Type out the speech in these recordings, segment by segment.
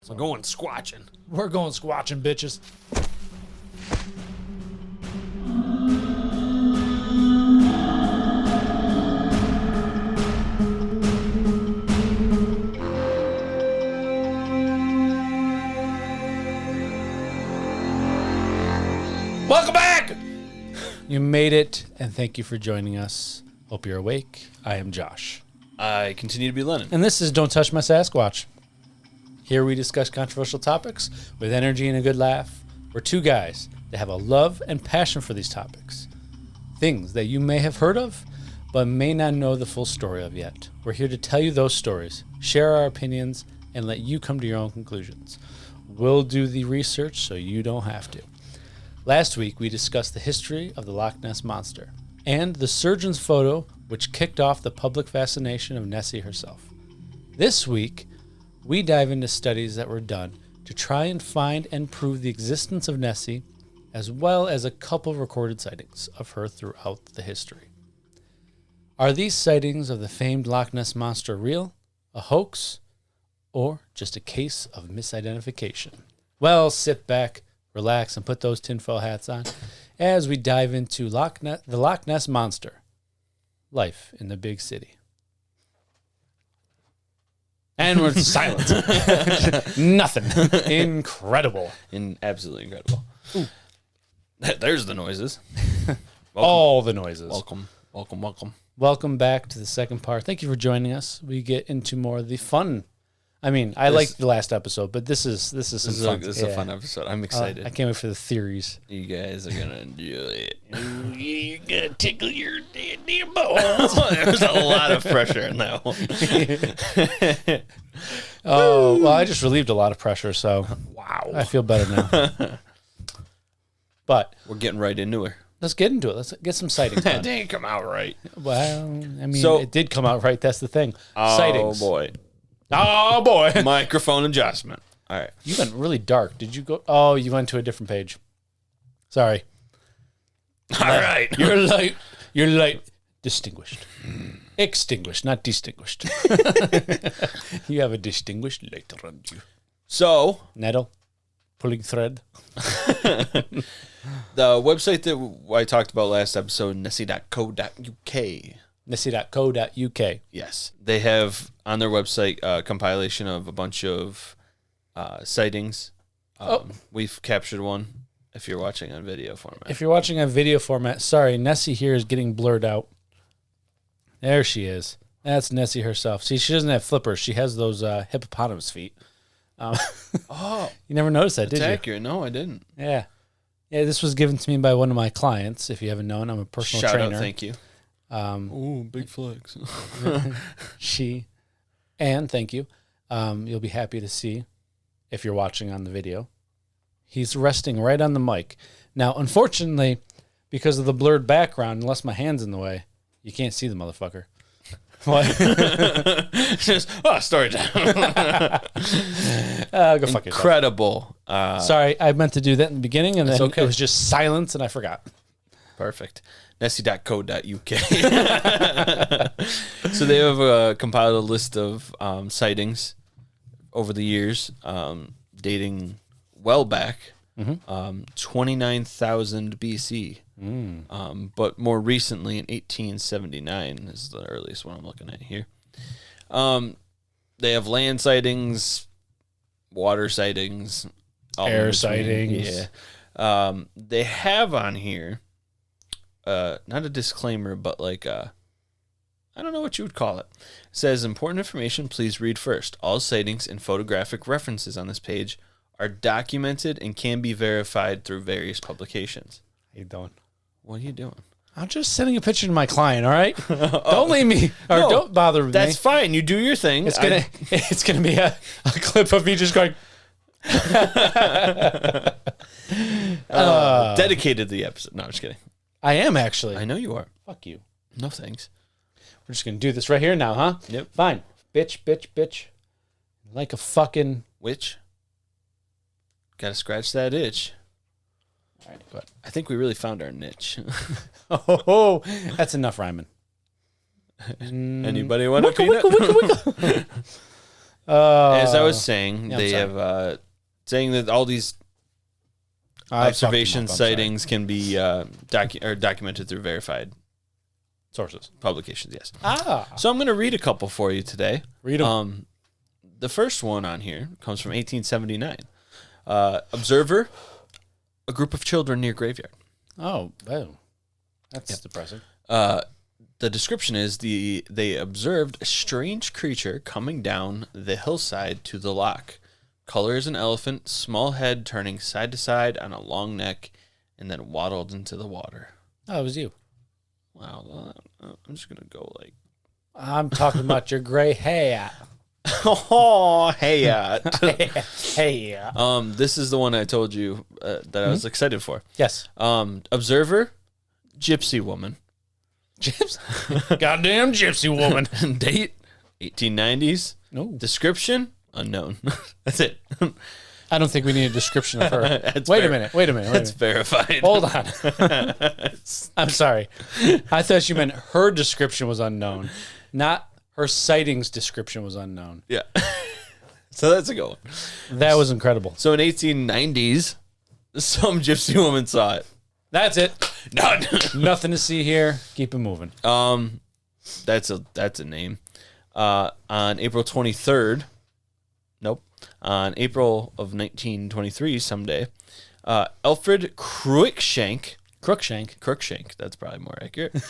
So going squatching. We're going squatching, bitches. Welcome back! You made it, and thank you for joining us. Hope you're awake. I am Josh. I continue to be Lennon. And this is Don't Touch My Sasquatch. Here we discuss controversial topics with energy and a good laugh. We're two guys that have a love and passion for these topics. Things that you may have heard of, but may not know the full story of yet. We're here to tell you those stories, share our opinions, and let you come to your own conclusions. We'll do the research so you don't have to. Last week, we discussed the history of the Loch Ness Monster and the surgeon's photo, which kicked off the public fascination of Nessie herself. This week, we dive into studies that were done to try and find and prove the existence of Nessie, as well as a couple recorded sightings of her throughout the history. Are these sightings of the famed Loch Ness Monster real, a hoax, or just a case of misidentification? Well, sit back, relax, and put those tinfoil hats on as we dive into the Loch Ness Monster, life in the big city. And we're silent. Nothing. Incredible. Absolutely incredible. Ooh. There's the noises. All the noises. Welcome. Welcome back to the second part. Thank you for joining us. We get into more of the fun. I mean, I liked the last episode, but this is some fun. This is a fun episode. I'm excited. I can't wait for the theories. You guys are gonna enjoy it. You're gonna tickle your damn balls. There's a lot of pressure in that one. Oh, well, I just relieved a lot of pressure, so wow, I feel better now. But we're getting right into it. Let's get into it. Let's get some sightings done. It didn't come out right. Well, I mean, it did come out right. That's the thing. Sightings. Oh, boy. Microphone adjustment. All right. You went really dark. Did you go? Oh, you went to a different page. Sorry. All right. You're light. Distinguished. Extinguished, not distinguished. You have a distinguished light around you. So. Nettle. Pulling thread. The website that I talked about last episode, Nessie.co.uk. Nessie.co.uk. Yes. They have on their website a compilation of a bunch of sightings. We've captured one if you're watching on video format. If you're watching on video format, sorry, Nessie here is getting blurred out. There she is. That's Nessie herself. See, she doesn't have flippers. She has those hippopotamus feet. You never noticed that, did you? Accurate. No, I didn't. Yeah. Yeah, this was given to me by one of my clients. If you haven't known, I'm a personal Shout trainer. out, thank you. Big flex. Thank you. You'll be happy to see, if you're watching on the video, he's resting right on the mic. Now, unfortunately, because of the blurred background, unless my hand's in the way, you can't see the motherfucker. What? Just, story time. Go fuck yourself. Incredible. Sorry, I meant to do that in the beginning, and then okay. it was just silence, and I forgot. Perfect. Nessie.co.uk. So they have compiled a list of sightings over the years, dating well back, 29,000 BC. But more recently, in 1879 is the earliest one I'm looking at here. They have land sightings, water sightings, air sightings. Yeah. They have on here, not a disclaimer, but like I don't know what you would call it. It says, important information, please read first. All sightings and photographic references on this page are documented and can be verified through various publications. How you doing? What are you doing? I'm just sending a picture to my client, all right? Don't leave me, or don't bother with me. That's fine. You do your thing. It's gonna be a clip of me just going. Dedicated to the episode. No, I'm just kidding. I am actually. I know you are. Fuck you. No thanks. We're just gonna do this right here now, huh? Yep. Fine. Bitch. Like a fucking witch. Gotta scratch that itch. All right, but I think we really found our niche. Oh, that's enough rhyming. Anybody want a peanut? As I was saying, yeah, they have saying that all these observation sightings can be documented through verified sources, publications. Yes. So I'm going to read a couple for you today. Read them. The first one on here comes from 1879. Observer, a group of children near graveyard. Oh, that's depressing. The description is they observed a strange creature coming down the hillside to the loch. Color is an elephant, small head turning side to side on a long neck, and then waddled into the water. Oh, it was you. Wow. I'm just going to go like... I'm talking about your gray hair. Oh, hey. Hey. This is the one I told you that I was excited for. Yes. Observer, gypsy woman. Goddamn gypsy woman. Date, 1890s. No. Description, unknown. That's it. I don't think we need a description of her. Wait a minute. That's verified. Hold on. I'm sorry. I thought you meant her description was unknown, not her sightings description was unknown. Yeah. So that's a good one. That was incredible. So in 1890s, some gypsy woman saw it. That's it. No. Nothing to see here. Keep it moving. That's a name. On April 23rd. Nope. On April of 1923, someday, Alfred Cruikshank. Crookshank. That's probably more accurate.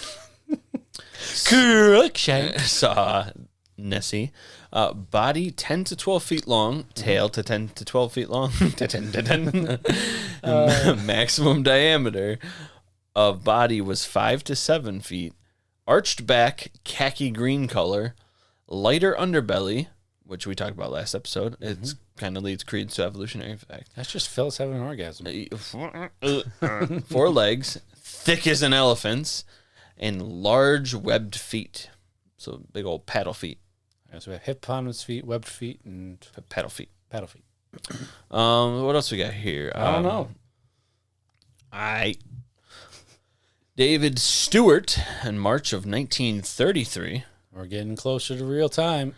Crookshank saw Nessie. Body 10 to 12 feet long, tail to 10 to 12 feet long. Maximum diameter of body was 5 to 7 feet. Arched back, khaki green color. Lighter underbelly, which we talked about last episode. It kind of leads credence to evolutionary fact. That's just Phyllis having an orgasm. 4 legs, thick as an elephant's, and large webbed feet. So big old paddle feet. So we have hippopotamus feet, webbed feet, and paddle feet. What else we got here? I don't know. David Stewart in March of 1933. We're getting closer to real time.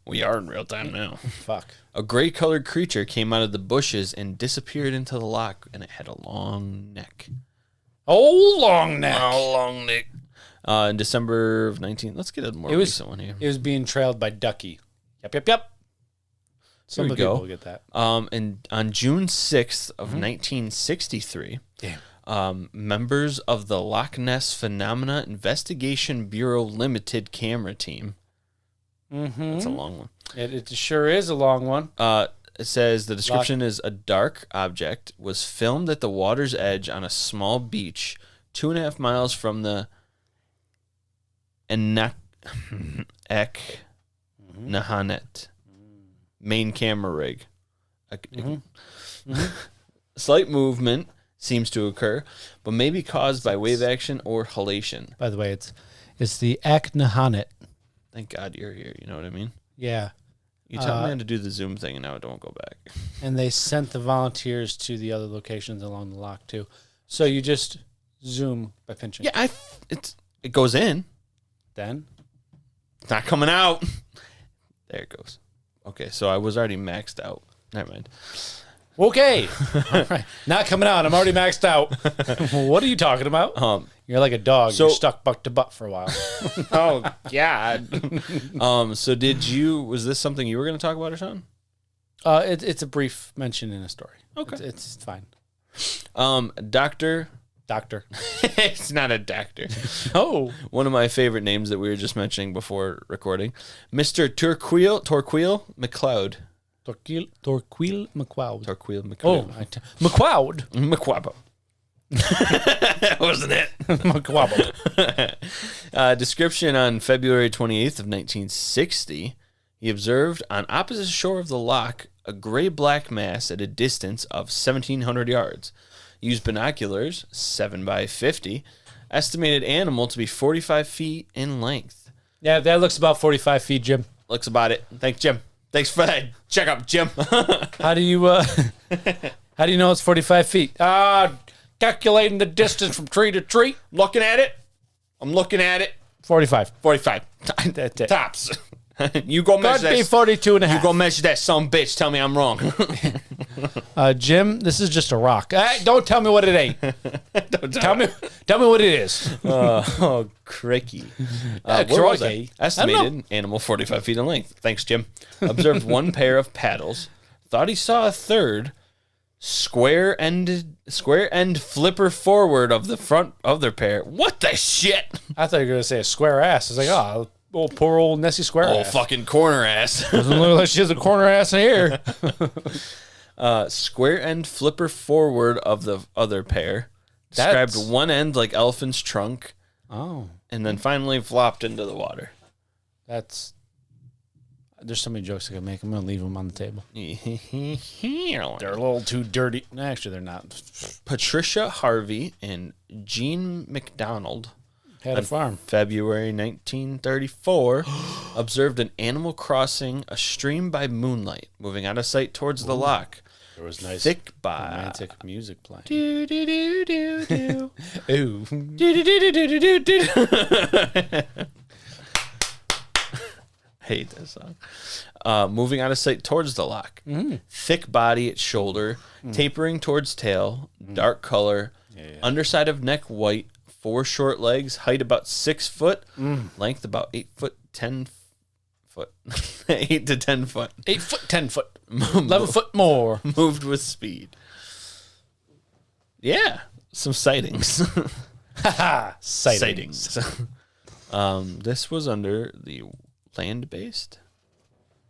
We are in real time now. Fuck. A gray-colored creature came out of the bushes and disappeared into the loch, and it had a long neck. Oh, long neck. In December of 19... Let's get a more recent one here. It was being trailed by Ducky. Yep. Some people will get that. And on June 6th of 1963... Damn. Members of the Loch Ness Phenomena Investigation Bureau Limited camera team. That's a long one. It sure is a long one. It says the description is a dark object was filmed at the water's edge on a small beach 2.5 miles from the Achnahannet main camera rig. Slight movement seems to occur, but may be caused by wave action or halation. By the way, it's the Achnahannet. Thank God you're here. You know what I mean? Yeah. You tell me to do the Zoom thing, and now it don't go back. And they sent the volunteers to the other locations along the loch too. So you just zoom by pinching. Yeah, it goes in. Then it's not coming out. There it goes. Okay, so I was already maxed out. Never mind. Okay. All right. Not coming out. I'm already maxed out. What are you talking about? You're like a dog. You're stuck butt to butt for a while. Oh, God. So was this something you were going to talk about or something? It's a brief mention in a story. Okay. It's fine. Doctor. It's not a doctor. Oh. One of my favorite names that we were just mentioning before recording. Mr. Torquil McLeod. Torquil McLeod. Oh, McLeod. McQuabo. Wasn't it? McQuabo. Description on February 28th of 1960. He observed on opposite shore of the loch a gray-black mass at a distance of 1,700 yards. Used binoculars, 7 by 50. Estimated animal to be 45 feet in length. Yeah, that looks about 45 feet, Jim. Looks about it. Thanks, Jim. Thanks for that checkup, Jim. How do you know it's 45 feet? Calculating the distance from tree to tree. I'm looking at it. 45. That's it. Tops. You go measure Could be that. 42 and a You half. go measure that some bitch. Tell me I'm wrong. Jim, this is just a rock. Don't tell me what it ain't. Tell me what it is. Oh, cricky. Where was I? Crikey. Estimated animal 45 feet in length. Thanks, Jim. Observed one pair of paddles. Thought he saw a third square end flipper forward of the front of their pair. What the shit? I thought you were going to say a square ass. It's like, oh, poor old Nessie square ass. Fucking corner ass. Doesn't look like she has a corner ass in here. Square end flipper forward of the other pair. Described one end like elephant's trunk. Oh. And then finally flopped into the water. There's so many jokes I could make. I'm going to leave them on the table. They're They're a little too dirty. Actually, they're not. Patricia Harvey and Jean McDonald Had a farm. February 1934 observed an animal crossing a stream by moonlight, moving out of sight towards the loch. There was nice Thick by romantic music playing. do do do do do Ooh. do do do do do do. Hate this song. Moving out of sight towards the loch. Thick body at shoulder, tapering towards tail, dark color, underside of neck white, 4 short legs, height about 6 foot, length about 8 foot 10 foot, 8 to 10 foot. 8 foot, 10 foot, 11 foot more. Moved with speed. Yeah, some sightings. Sightings. This was under the land-based.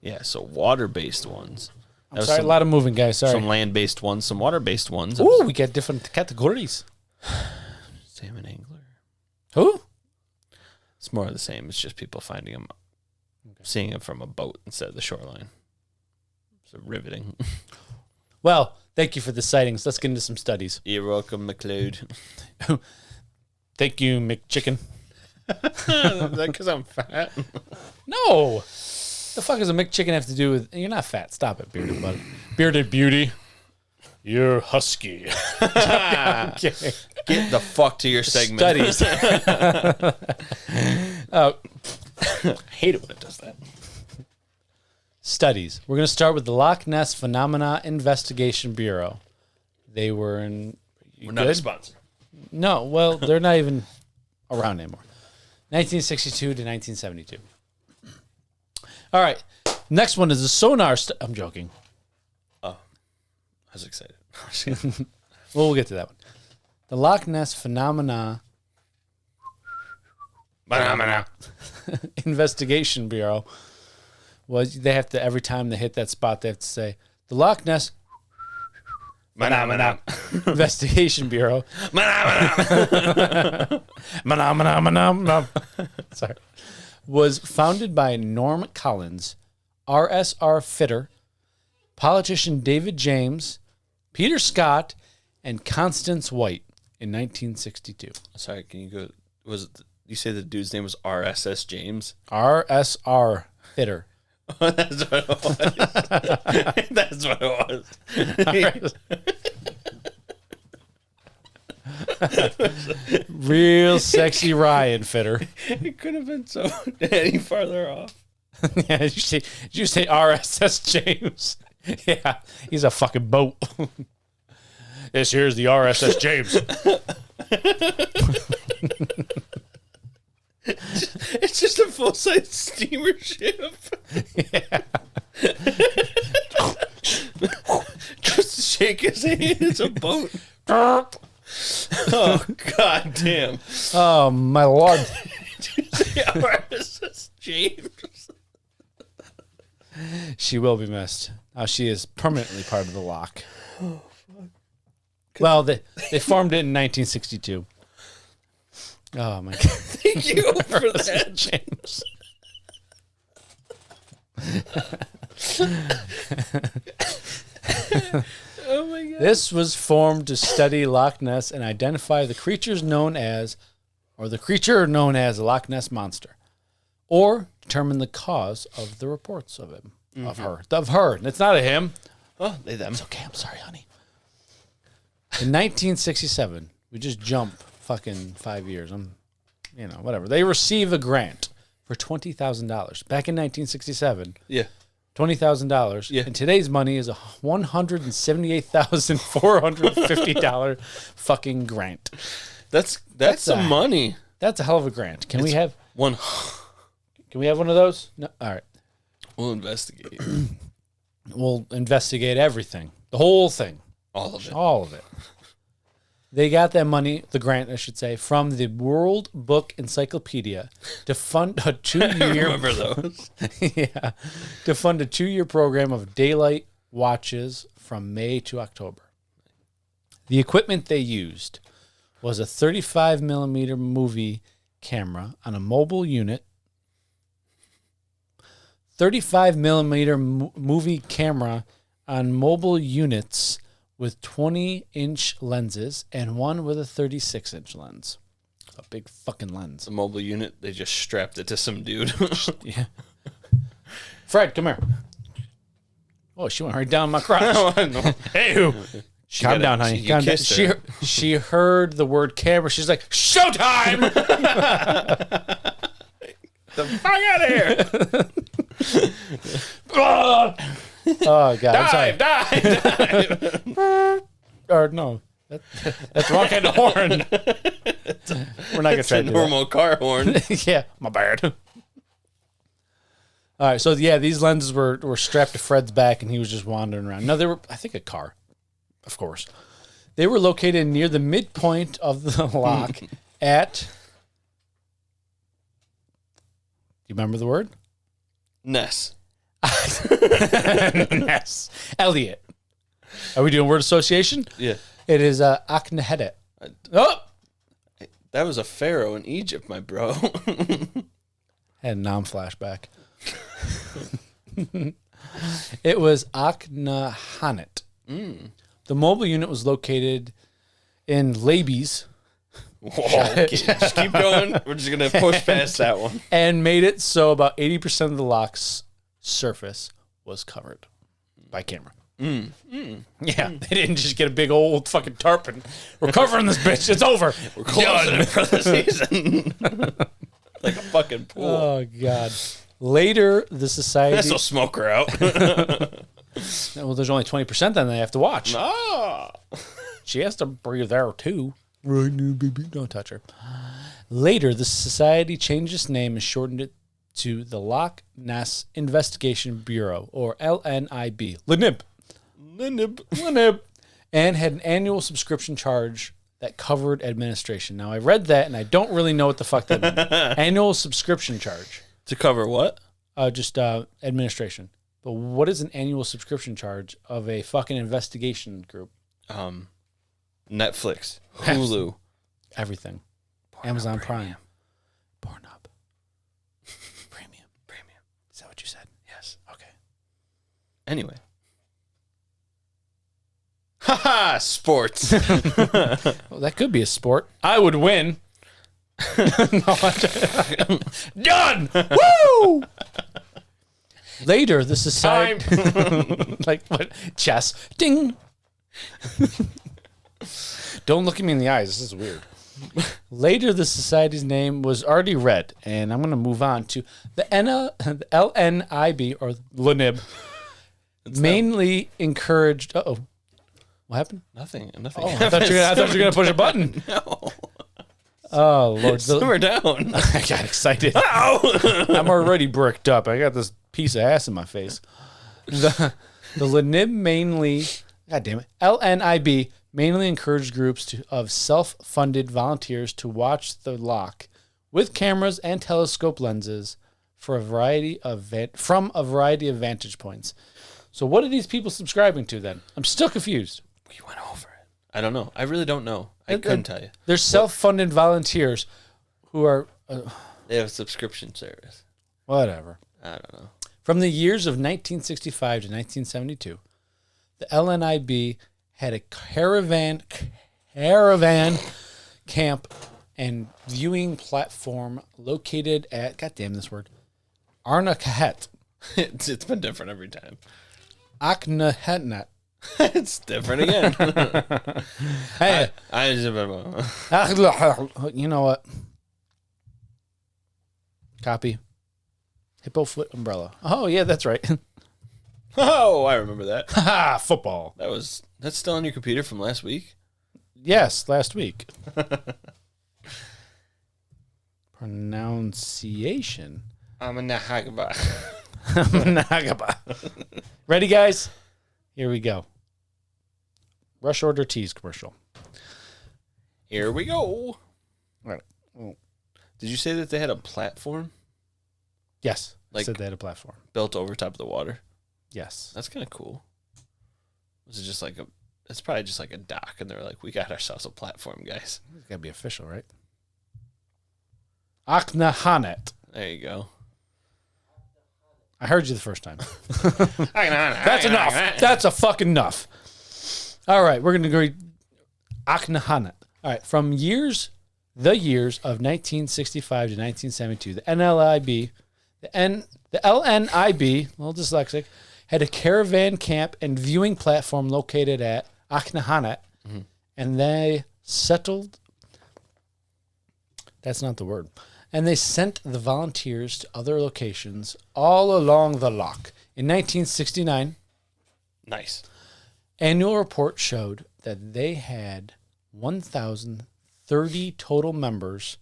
Yeah, so water-based ones. I'm sorry, a lot of moving, guys. Sorry. Some land-based ones, some water-based ones. Ooh, we get different categories. Salmon angler. Who? It's more of the same. It's just people finding them, seeing them from a boat instead of the shoreline. So riveting. Well, thank you for the sightings. Let's get into some studies. You're welcome, McLeod. Thank you, McChicken. Is that because I'm fat? No. The fuck does a McChicken have to do with... You're not fat. Stop it, bearded buddy. Bearded beauty. You're husky. Okay. Get the fuck to your segment. Studies. I hate it when it does that. Studies. We're going to start with the Loch Ness Phenomena Investigation Bureau. They were in... We're not a sponsor. No, well, they're not even around anymore. 1962 to 1972. All right. Next one is the sonar... I'm joking. Oh, I was excited. Well, we'll get to that one. The Loch Ness Phenomena Investigation Bureau was... They have to, every time they hit that spot, they have to say, the Loch Ness Investigation Bureau. Sorry. Was founded by Norm Collins, RSR Fitter, politician David James, Peter Scott, and Constance White in 1962. Sorry, can you go? You say the dude's name was RSS James? RSR Fitter. That's what it was. That's what it was. Real sexy Ryan Fitter. It could have been so any farther off. Yeah, did you say RSS James? Yeah, he's a fucking boat. This here's the RSS James. It's just a full-size steamer ship. Yeah. Just shake his hand. It's a boat. Oh, god damn. Oh, my lord. RSS James. She will be missed. She is permanently part of the loch. Oh, fuck. Well, they formed it in 1962. Oh, my God. Thank you for that, James. Oh, my God. This was formed to study Loch Ness and identify the creature known as the Loch Ness Monster, or determine the cause of the reports of him, of her. It's not a him. Oh, they them. It's okay. I'm sorry, honey. In 1967, we just jump fucking 5 years. Whatever. They receive a grant for $20,000. Back in 1967, Yeah. $20,000. Yeah. And today's money is a $178,450 fucking grant. That's some money. That's a hell of a grant. Can we have one? Can we have one of those? No. All right. We'll investigate. We'll investigate everything. The whole thing. All of it. All of it. They got that money, the grant, I should say, from the World Book Encyclopedia to fund a 2-year. Remember those? Yeah, to fund a 2-year program of daylight watches from May to October. The equipment they used was a 35 millimeter movie camera on a mobile unit. 35 millimeter movie camera on mobile units with 20-inch lenses and one with a 36-inch lens. A big fucking lens. The mobile unit, they just strapped it to some dude. Yeah. Fred, come here. Oh, she went right down my crotch. Hey, who? Calm down, honey. Calm down. She heard the word camera. She's like, showtime! The fuck out of here! Oh, God. I'm sorry. Dive! Or no. That's the wrong kind of horn. We're not going to try to do normal car horn. Yeah, my bad. All right, so yeah, these lenses were strapped to Fred's back, and he was just wandering around. No, they were, I think, a car, of course. They were located near the midpoint of the lock at. Do you remember the word? Ness. Ness. Elliot. Are we doing word association? Yeah. It is Achnahannet. Oh! That was a pharaoh in Egypt, my bro. Had a flashback. It was Achnahannet. The mobile unit was located in Labies. Whoa, okay, just keep going. We're just going to push past that one. And made it so about 80% of the lock's surface was covered by camera. Yeah, they didn't just get a big old fucking tarp and we're covering this bitch. It's over. We're closing it for the season. Like a fucking pool. Oh, God. Later, the society... This will smoke her out. Well, there's only 20% then they have to watch. Ah. She has to breathe there, too. Right now, baby. Don't touch her. Later, the society changed its name and shortened it to the Loch Ness Investigation Bureau, or LNIB. LNIB. And had an annual subscription charge that covered administration. Now, I read that, and I don't really know what the fuck that means. Annual subscription charge. To cover what? Just administration. But what is an annual subscription charge of a fucking investigation group? Netflix, Hulu, everything. Amazon Prime. Pornhub. Premium. Is that what you said? Yes. Okay. Anyway. Haha, sports. Well, that could be a sport. I would win. Done! Woo! Later, the society... Like, what? Chess. Ding! Don't look at me in the eyes. This is weird. Later, the society's name was already read, and I'm going to move on to the LNIB, or LNIB, mainly encouraged... Uh-oh. What happened? Nothing. Oh, I thought you were going to push a button. No. Oh, Lord. Simmer down. I got excited. Ow! I'm already bricked up. I got this piece of ass in my face. The LNIB mainly... God damn it. LNIB mainly encouraged groups of self-funded volunteers to watch the loch with cameras and telescope lenses from a variety of vantage points. So what are these people subscribing to then? I'm still confused. We went over it. I don't know. I really don't know. I couldn't tell you. They're self-funded volunteers who are... They have a subscription service. Whatever. I don't know. From the years of 1965 to 1972, the LNIB had a caravan camp and viewing platform located at, goddamn this word, Achnahannet. It's been different every time. Achnahannet. It's different again. Hey, you know what? Copy. Hippo foot umbrella. Oh, yeah, that's right. Oh, I remember that. Ha! Football. That's still on your computer from last week? Yes, last week. Pronunciation. I'm a Nahagaba. Nagaba. Ready, guys? Here we go. Rush Order Teas commercial. Here we go. All right. Oh. Did you say that they had a platform Yes. Like- Said they had a platform. built over top of the water? Yes. That's kind of cool. Was it just like it's probably just like a dock, and they're like, we got ourselves a platform, guys. It's got to be official, right? Achnahannet. There you go. I heard you the first time. That's That's enough. That's a fucking enough. All right, we're going to go Achnahannet. All right, from the years of 1965 to 1972, the LNIB, a little dyslexic, had a caravan camp and viewing platform located at Achnahannet, and they settled. That's not the word. And they sent the volunteers to other locations all along the loch. In 1969, Nice. annual report showed that they had 1,030 total members,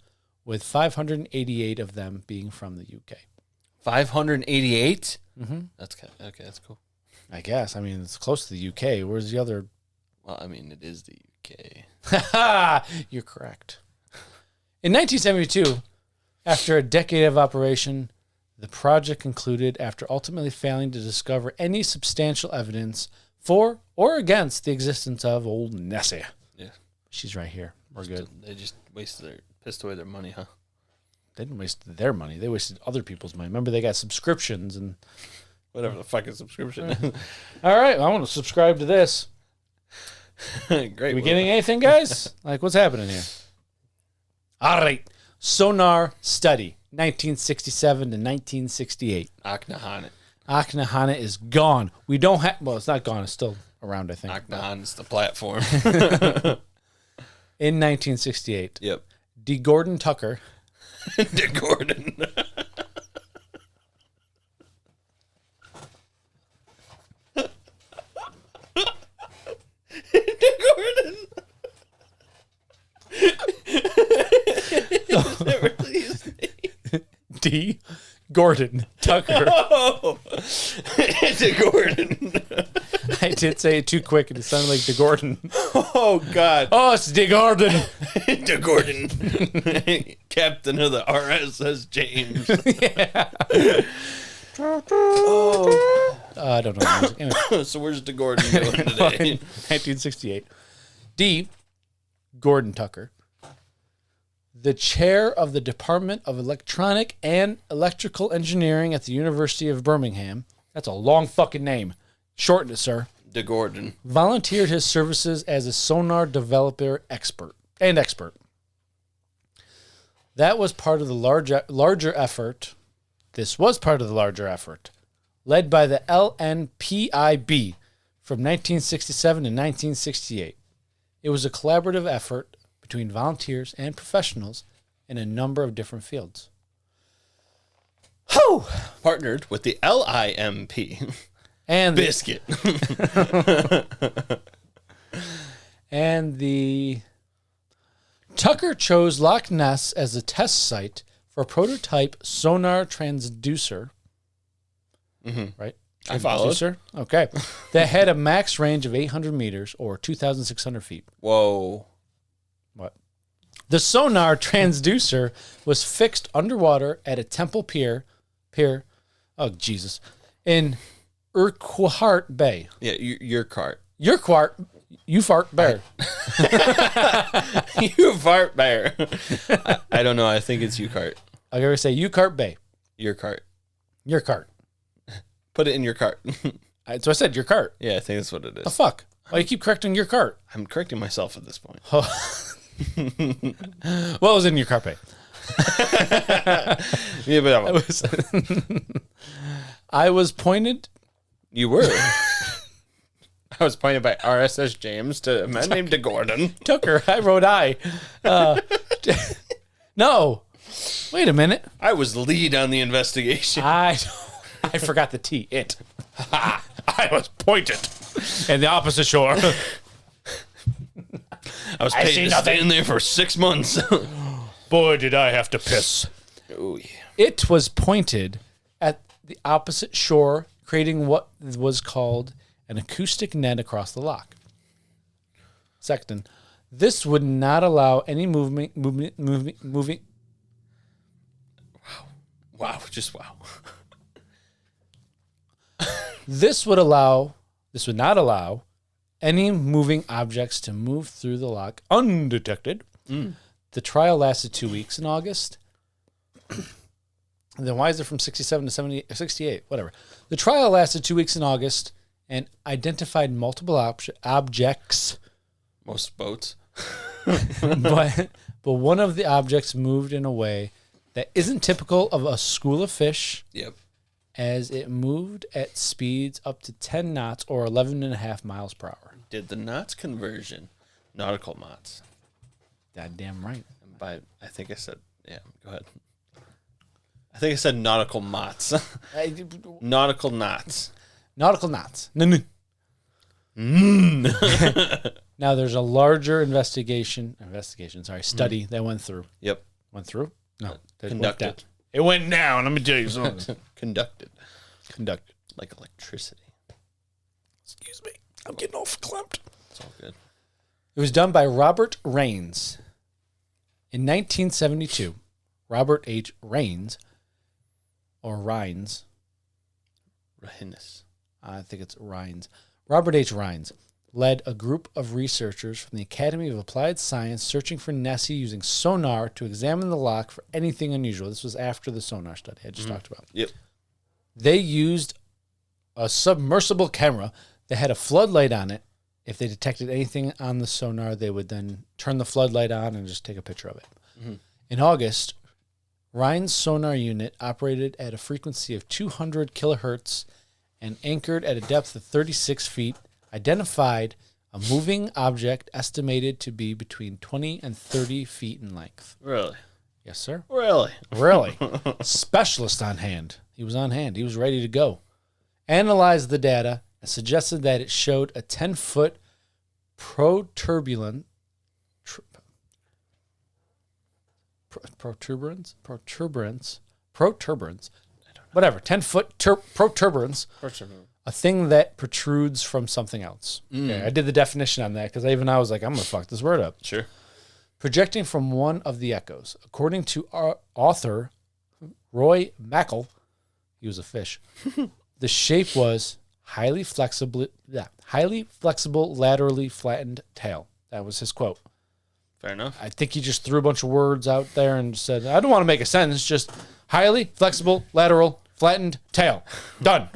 with 588 of them being from the UK. 588? Mm-hmm. Okay, that's cool. I guess. I mean, it's close to the UK. Where's the other? Well, I mean, it is the UK. You're correct. In 1972, after a decade of operation, the project concluded after ultimately failing to discover any substantial evidence for or against the existence of old Nessie. Yeah. She's right here. We're good. They just pissed away their money, huh? They didn't waste their money. They wasted other people's money. Remember, they got subscriptions and Whatever the fucking subscription is. all right, I want to subscribe to this. Great. Are we getting anything, guys? Like, what's happening here? All right. Sonar study, 1967 to 1968. Achnahannet. Achnahannet is gone. We don't have, well, it's not gone. It's still around, I think. Achnahannet's the platform. In 1968, Yep. D. Gordon Tucker. Dick Gordon. Dick Gordon. Is that really his name? D. Gordon Tucker. Oh, Dick Gordon. I did say it too quick and it sounded like D. Gordon. Oh, God. Oh, it's D. Gordon. Dick Gordon. Captain of the RSS James. Yeah. Oh. I don't know. The music. Anyway. So where's Dick Gordon going today? 1968. D. Gordon Tucker, the chair of the Department of Electronic and Electrical Engineering at the University of Birmingham. That's a long fucking name. Shorten it, sir. Dick Gordon. Volunteered his services as a sonar developer expert. That was part of the larger effort. This was part of the larger effort, led by the LNPIB from 1967 to 1968. It was a collaborative effort between volunteers and professionals in a number of different fields. Whew! Partnered with the LIMP. And Biscuit. and the Tucker chose Loch Ness as a test site for a prototype sonar transducer. Mm-hmm. Right? I followed. Transducer? Okay. That had a max range of 800 meters or 2,600 feet. Whoa. What? The sonar transducer was fixed underwater at a temple pier. Oh, Jesus. In Urquhart Bay. Yeah, your cart. You fart bear. You fart bear. I don't know. I think it's you cart. I gotta say Urquhart Bay. Your cart. Your cart. Put it in your cart. So I said your cart. Yeah, I think that's what it The is. fuck? Why you keep correcting your cart? I'm correcting myself at this point. What was in your cart bay? Yeah, but I was pointed. you were. I was pointed by RSS James to a man named Dick Gordon. Tucker. I wrote I. No. Wait a minute. I was the lead on the investigation. I forgot the T. It. I was pointed in the opposite shore. I was paid to stay in there for 6 months. Boy, did I have to piss. Oh, yeah. It was pointed at the opposite shore, creating what was called an acoustic net across the loch. Second, this would not allow any moving. Wow, just wow. This would not allow any moving objects to move through the loch undetected. The trial lasted 2 weeks in August. Then why is it from 67 to 68? Whatever. The trial lasted 2 weeks in August and identified multiple objects. Most boats. but one of the objects moved in a way that isn't typical of a school of fish. Yep. As it moved at speeds up to 10 knots or 11.5 miles per hour. Did the knots conversion, nautical knots. Goddamn right. I think I said, yeah, go ahead. I think I said nautical knots. Nautical knots. Nautical knots. No. Now there's a larger study that went through. Yep. Went through? No. Conducted. It went down. Let me tell you something. Conducted. Conducted. Like electricity. Excuse me. I'm getting all verklempt. It's all good. It was done by Robert Raines. In 1972, Robert H. Raines, or Rines. Rhinus. I think it's Rines. Robert H. Rines led a group of researchers from the Academy of Applied Science searching for Nessie using sonar to examine the loch for anything unusual. This was after the sonar study I just talked about. Yep. They used a submersible camera that had a floodlight on it. If they detected anything on the sonar, they would then turn the floodlight on and just take a picture of it. Mm-hmm. In August, Rhine's sonar unit operated at a frequency of 200 kilohertz and anchored at a depth of 36 feet, identified a moving object estimated to be between 20 and 30 feet in length. Really? Yes, sir. Really? Really. Specialist on hand. He was on hand. He was ready to go. Analyzed the data and suggested that it showed a 10-foot protuberance, whatever, 10-foot protuberance, a thing that protrudes from something else. Okay, I did the definition on that because I was like, I'm going to fuck this word up. Sure. Projecting from one of the echoes. According to our author, Roy Mackle, he was a fish, the shape was highly flexible, laterally flattened tail. That was his quote. Fair enough. I think he just threw a bunch of words out there and said, I don't want to make a sentence, just highly flexible, lateral, flattened tail. Done.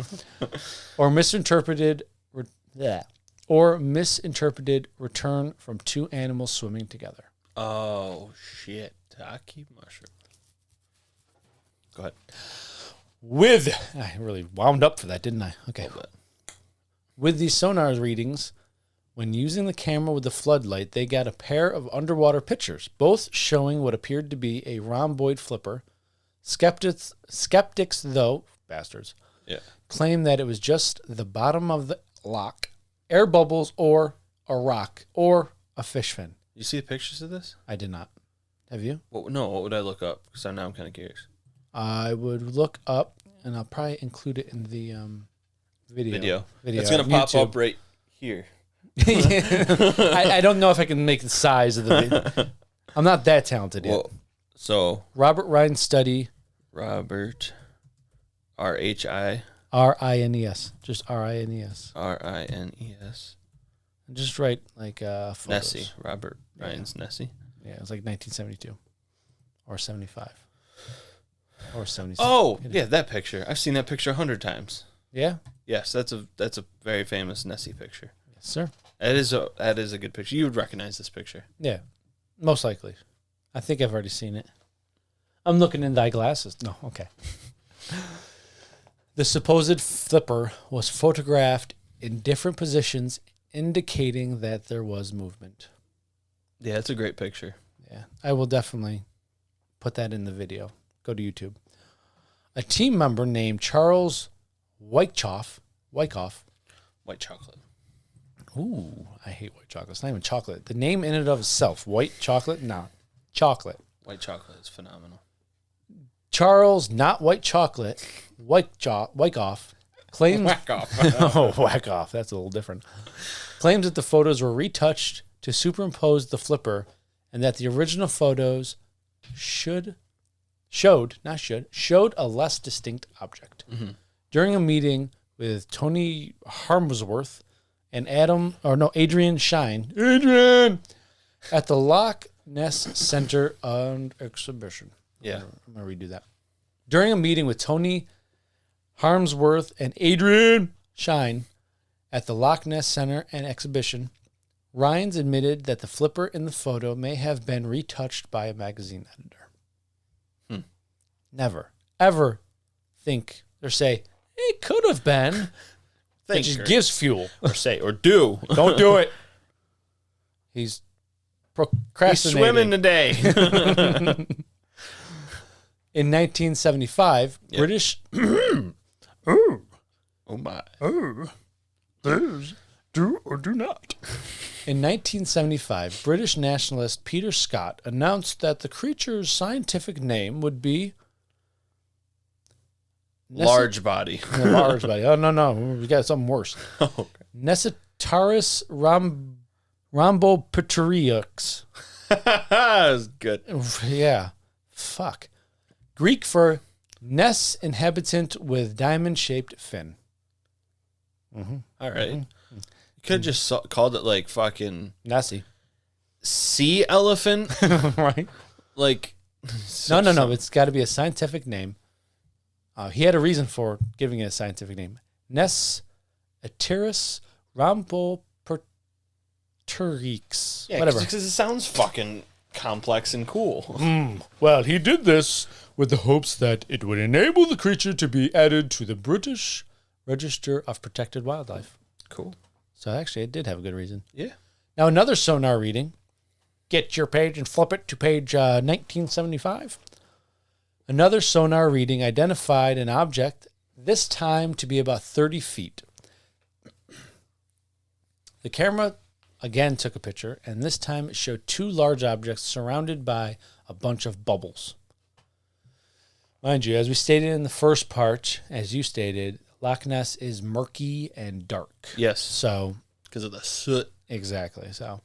Or misinterpreted return from two animals swimming together. Oh, shit. Taki mushroom. Go ahead. I really wound up for that, didn't I? Okay. With these sonar readings, when using the camera with the floodlight, they got a pair of underwater pictures, both showing what appeared to be a rhomboid flipper. Skeptics though, bastards, claim that it was just the bottom of the loch, air bubbles, or a rock, or a fish fin. You see the pictures of this? I did not. Have you? What would I look up? Because now I'm kind of curious. I would look up, and I'll probably include it in the video. It's going to pop up right here. I don't know if I can make the size of the video. I'm not that talented yet. So Robert Rines study. Robert, R-H-I. R-I-N-E-S. Just R-I-N-E-S. R-I-N-E-S. Just write like photos. Nessie. Robert Rines Nessie. Yeah, it was like 1972 or 75 or 76. Oh, yeah, that picture. I've seen that picture 100 times. Yeah? Yes, that's a very famous Nessie picture. Yes, sir. That is a good picture. You would recognize this picture. Yeah, most likely. I think I've already seen it. I'm looking in thy glasses. No, okay. The supposed flipper was photographed in different positions, indicating that there was movement. Yeah, it's a great picture. Yeah, I will definitely put that in the video. Go to YouTube. A team member named Charles Wyckoff. White chocolate. Ooh, I hate white chocolate. It's not even chocolate. The name in and of itself, white chocolate, no, chocolate. White chocolate is phenomenal. Charles, not white chocolate, Wyckoff, claims... Whack off. Oh, whack off. That's a little different. Claims that the photos were retouched to superimpose the flipper and that the original photos showed a less distinct object. Mm-hmm. During a meeting with Tony Harmsworth and Adrian Shine. Adrian! At the Loch Ness Center and Exhibition. Yeah. I'm going to redo that. During a meeting with Tony Harmsworth and Adrian Shine at the Loch Ness Center and Exhibition, Rhines admitted that the flipper in the photo may have been retouched by a magazine editor. Never, ever think or say, it could have been. That just gives fuel. Or do. Don't do it. He's procrastinating. He's swimming today. In 1975, British... Oh, my. Please do or do not. In 1975, British nationalist Peter Scott announced that the creature's scientific name would be... Large body. Large body. Oh, no. We got something worse. Oh, okay. Nessiteras Rhombopteryx. That's good. Yeah. Fuck. Greek for Ness inhabitant with diamond-shaped fin. Mm-hmm. All right. You could have just called it like fucking Nessie. sea elephant. Right. Like. No. It's got to be a scientific name. He had a reason for giving it a scientific name. Nessiteras Rhombopteryx. Yeah, whatever. Because it sounds fucking complex and cool. Well, he did this with the hopes that it would enable the creature to be added to the British Register of Protected Wildlife. Cool. So actually, it did have a good reason. Yeah. Now, another sonar reading. Get your page and flip it to page 1975. Another sonar reading identified an object, this time to be about 30 feet. The camera again took a picture, and this time it showed two large objects surrounded by a bunch of bubbles. Mind you, as we stated in the first part, as you stated, Loch Ness is murky and dark. Yes. So, because of the soot. Exactly. So,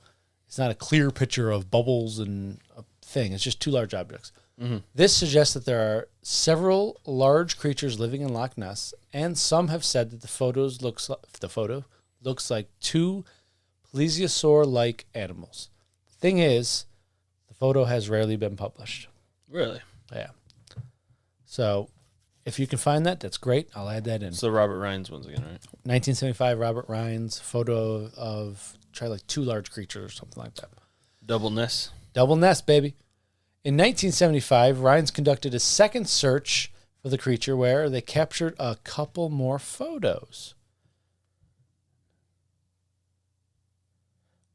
it's not a clear picture of bubbles and a thing. It's just two large objects. Mm-hmm. This suggests that there are several large creatures living in Loch Ness, and some have said that the photo looks like two plesiosaur-like animals. The thing is, the photo has rarely been published. Really? Yeah. So, if you can find that, that's great. I'll add that in. So Robert Rhines ones again, right? 1975 Robert Rhines photo of try like two large creatures or something like that. Double Ness. Double Ness, baby. In 1975, Rhines conducted a second search for the creature where they captured a couple more photos.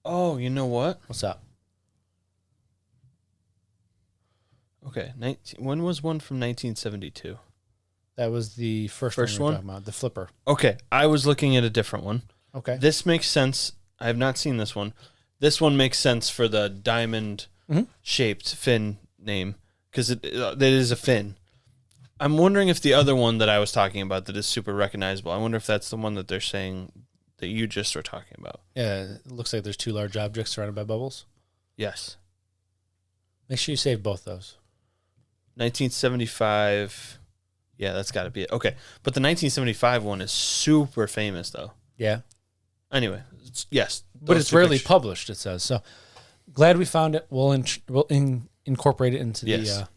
Oh, you know what? What's up? Okay, when was one from 1972? That was the first one we were talking about, the flipper. Okay, I was looking at a different one. Okay. This makes sense. I have not seen this one. This one makes sense for the diamond-shaped fin name, because it is a fin. I'm wondering if the other one that I was talking about that is super recognizable, I wonder if that's the one that they're saying that you just were talking about. Yeah, it looks like there's two large objects surrounded by bubbles. Yes. Make sure you save both those. 1975. Yeah, that's got to be it. Okay, but the 1975 one is super famous, though. Yeah. Anyway, yes. But it's rarely published, it says. So glad we found it. We'll incorporate it into the...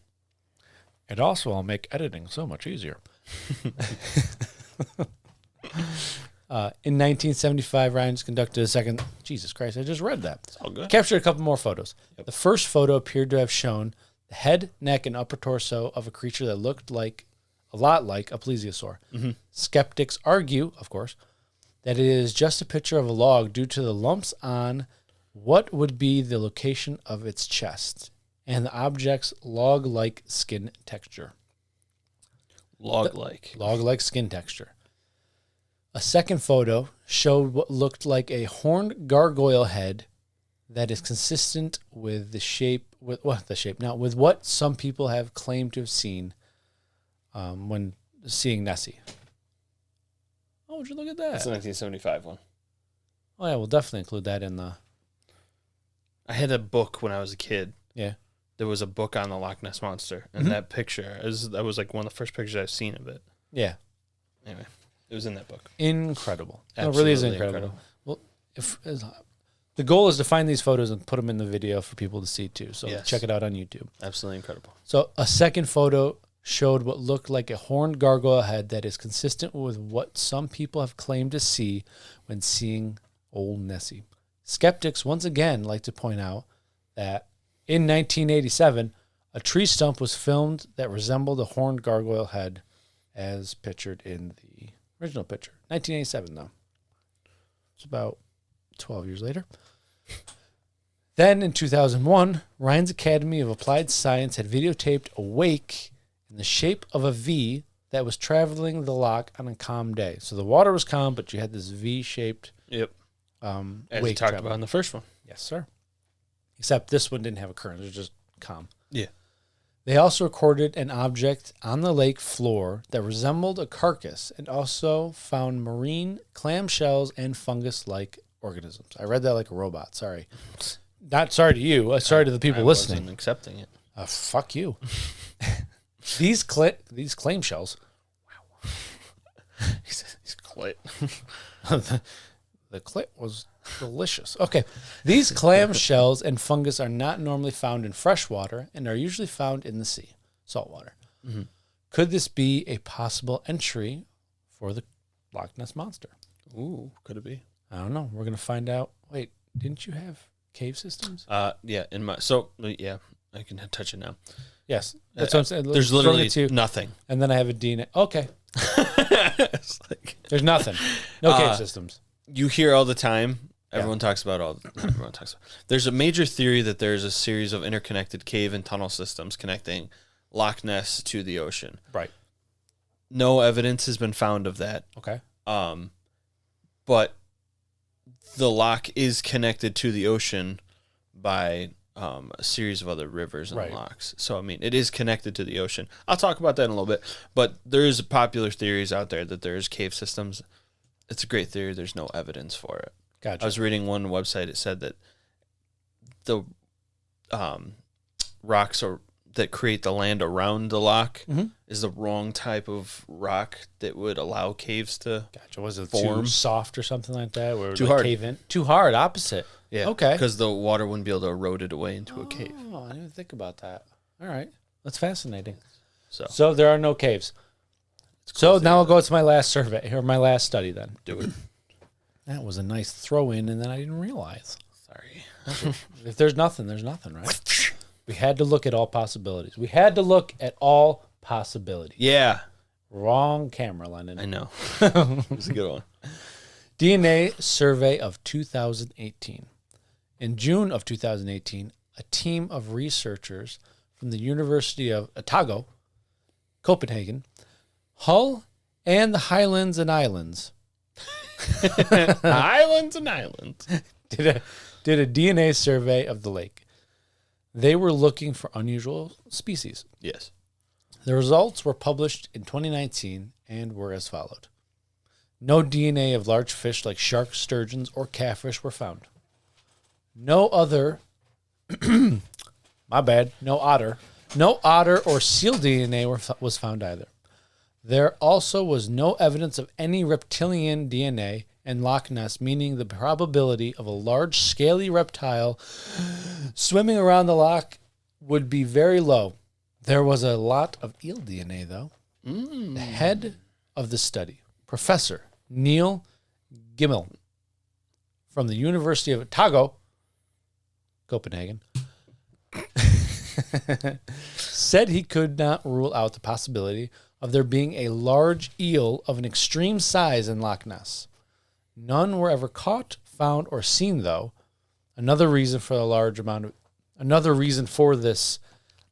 and also, I'll make editing so much easier. In 1975, Rhines conducted a second... Jesus Christ, I just read that. It's all good. Captured a couple more photos. Yep. The first photo appeared to have shown the head, neck, and upper torso of a creature that looked like a lot like a plesiosaur. Mm-hmm. Skeptics argue, of course, that it is just a picture of a log due to the lumps on what would be the location of its chest. and the object's log-like skin texture. Log-like skin texture. A second photo showed what looked like a horned gargoyle head that is consistent with with what some people have claimed to have seen when seeing Nessie. Oh, would you look at that? That's the 1975 one. Oh yeah, we'll definitely include that in the... I had a book when I was a kid. Yeah. There was a book on the Loch Ness Monster, and that picture, that was like one of the first pictures I've seen of it. Yeah. Anyway, it was in that book. Incredible. Absolutely it really is incredible. Well, the goal is to find these photos and put them in the video for people to see too. So check it out on YouTube. Absolutely incredible. So a second photo showed what looked like a horned gargoyle head that is consistent with what some people have claimed to see when seeing old Nessie. Skeptics once again like to point out that in 1987, a tree stump was filmed that resembled a horned gargoyle head as pictured in the original picture. 1987, though. It's about 12 years later. Then, in 2001, Ryan's Academy of Applied Science had videotaped a wake in the shape of a V that was traveling the loch on a calm day. So the water was calm, but you had this V-shaped As wake we talked about in the first one. Yes, sir. Except this one didn't have a current. It was just calm. Yeah. They also recorded an object on the lake floor that resembled a carcass and also found marine clamshells and fungus-like organisms. I read that like a robot. Sorry. Not sorry to you. Sorry to the people listening. I wasn't accepting it. Fuck you. These clamshells. Wow. He's clit. The clit was delicious. Okay. These clam shells and fungus are not normally found in fresh water and are usually found in the sea, salt water. Mm-hmm. Could this be a possible entry for the Loch Ness Monster? Ooh, could it be? I don't know. We're going to find out. Wait, didn't you have cave systems? Yeah, I can touch it now. Yes. That's what I'm saying. There's literally nothing. And then I have a DNA. Okay. There's nothing. No cave systems. You hear all the time. Everyone talks about There's a major theory that there's a series of interconnected cave and tunnel systems connecting Loch Ness to the ocean. Right. No evidence has been found of that. Okay. But the loch is connected to the ocean by a series of other rivers and lochs. So, I mean, it is connected to the ocean. I'll talk about that in a little bit. But there's popular theories out there that there's cave systems. It's a great theory. There's no evidence for it. Gotcha. I was reading one website. It said that the rocks that create the land around the loch is the wrong type of rock that would allow caves to Was it form. Too soft or something like that? Or too hard. Cave in? Too hard. Opposite. Yeah. Okay. Because the water wouldn't be able to erode it away into a cave. Oh, I didn't even think about that. All right. That's fascinating. So there are no caves. So now I'll go to my last survey, or my last study then. Do it. That was a nice throw in, and then I didn't realize. Sorry. If there's nothing, there's nothing, right? We had to look at all possibilities. Yeah. Wrong camera, Lennon. I know. It's a good one. DNA survey of 2018. In June of 2018, a team of researchers from the University of Otago, Copenhagen, Hull, and the Highlands and Islands Islands and islands. did a DNA survey of the lake. They were looking for unusual species. Yes. The results were published in 2019 and were as followed. No DNA of large fish like sharks, sturgeons, or catfish were found. No otter. No otter or seal DNA was found either. There also was no evidence of any reptilian DNA in Loch Ness, meaning the probability of a large scaly reptile swimming around the loch would be very low. There was a lot of eel DNA, though. The head of the study, Professor Neil Gimmel from the University of Otago, Copenhagen, said he could not rule out the possibility of there being a large eel of an extreme size in Loch Ness. None were ever caught, found, or seen, though. Another reason for the large amount of Another reason for this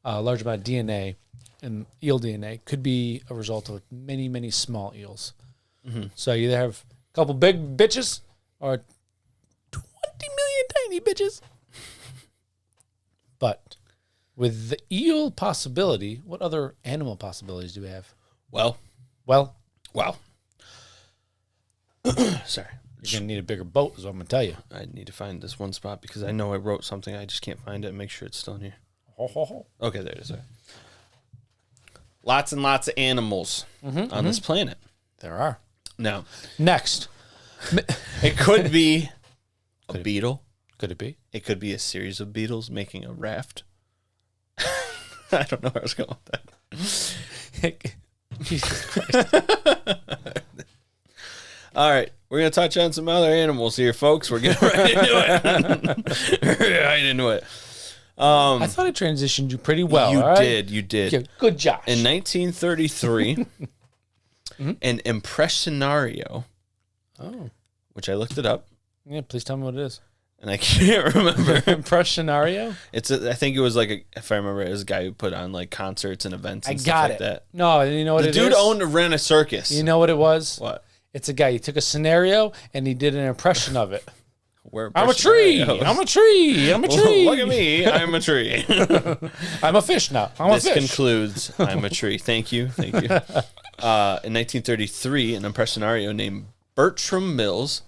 large amount of DNA and eel DNA could be a result of many, many small eels. Mm-hmm. So you either have a couple big bitches or 20 million tiny bitches. But with the eel possibility, what other animal possibilities do we have? Well. Wow. Sorry. You're going to need a bigger boat is what I'm going to tell you. I need to find this one spot because I know I wrote something. I just can't find it and make sure it's still in here. Okay, there it is. Sorry. Lots and lots of animals on this planet. There are. Now, next. it could be a beetle. Could it be? It could be a series of beetles making a raft. I don't know where I was going with that. Jesus Christ. All right. We're going to touch on some other animals here, folks. We're getting right into it. I thought I transitioned you pretty well. You did. Yeah, good job. In 1933, an impressionario, which I looked it up. Yeah, please tell me what it is. And I can't remember. Impressionario? I think it was like, if I remember, it was a guy who put on like concerts and events and stuff like that. No, you know what it is? The dude ran a circus. You know what it was? What? It's a guy. He took a scenario and he did an impression of it. I'm a tree. I'm a tree. I'm a tree. Look at me. I'm a tree. I'm a fish now. This concludes I'm a tree. Thank you. In 1933, an impresario named Bertram Mills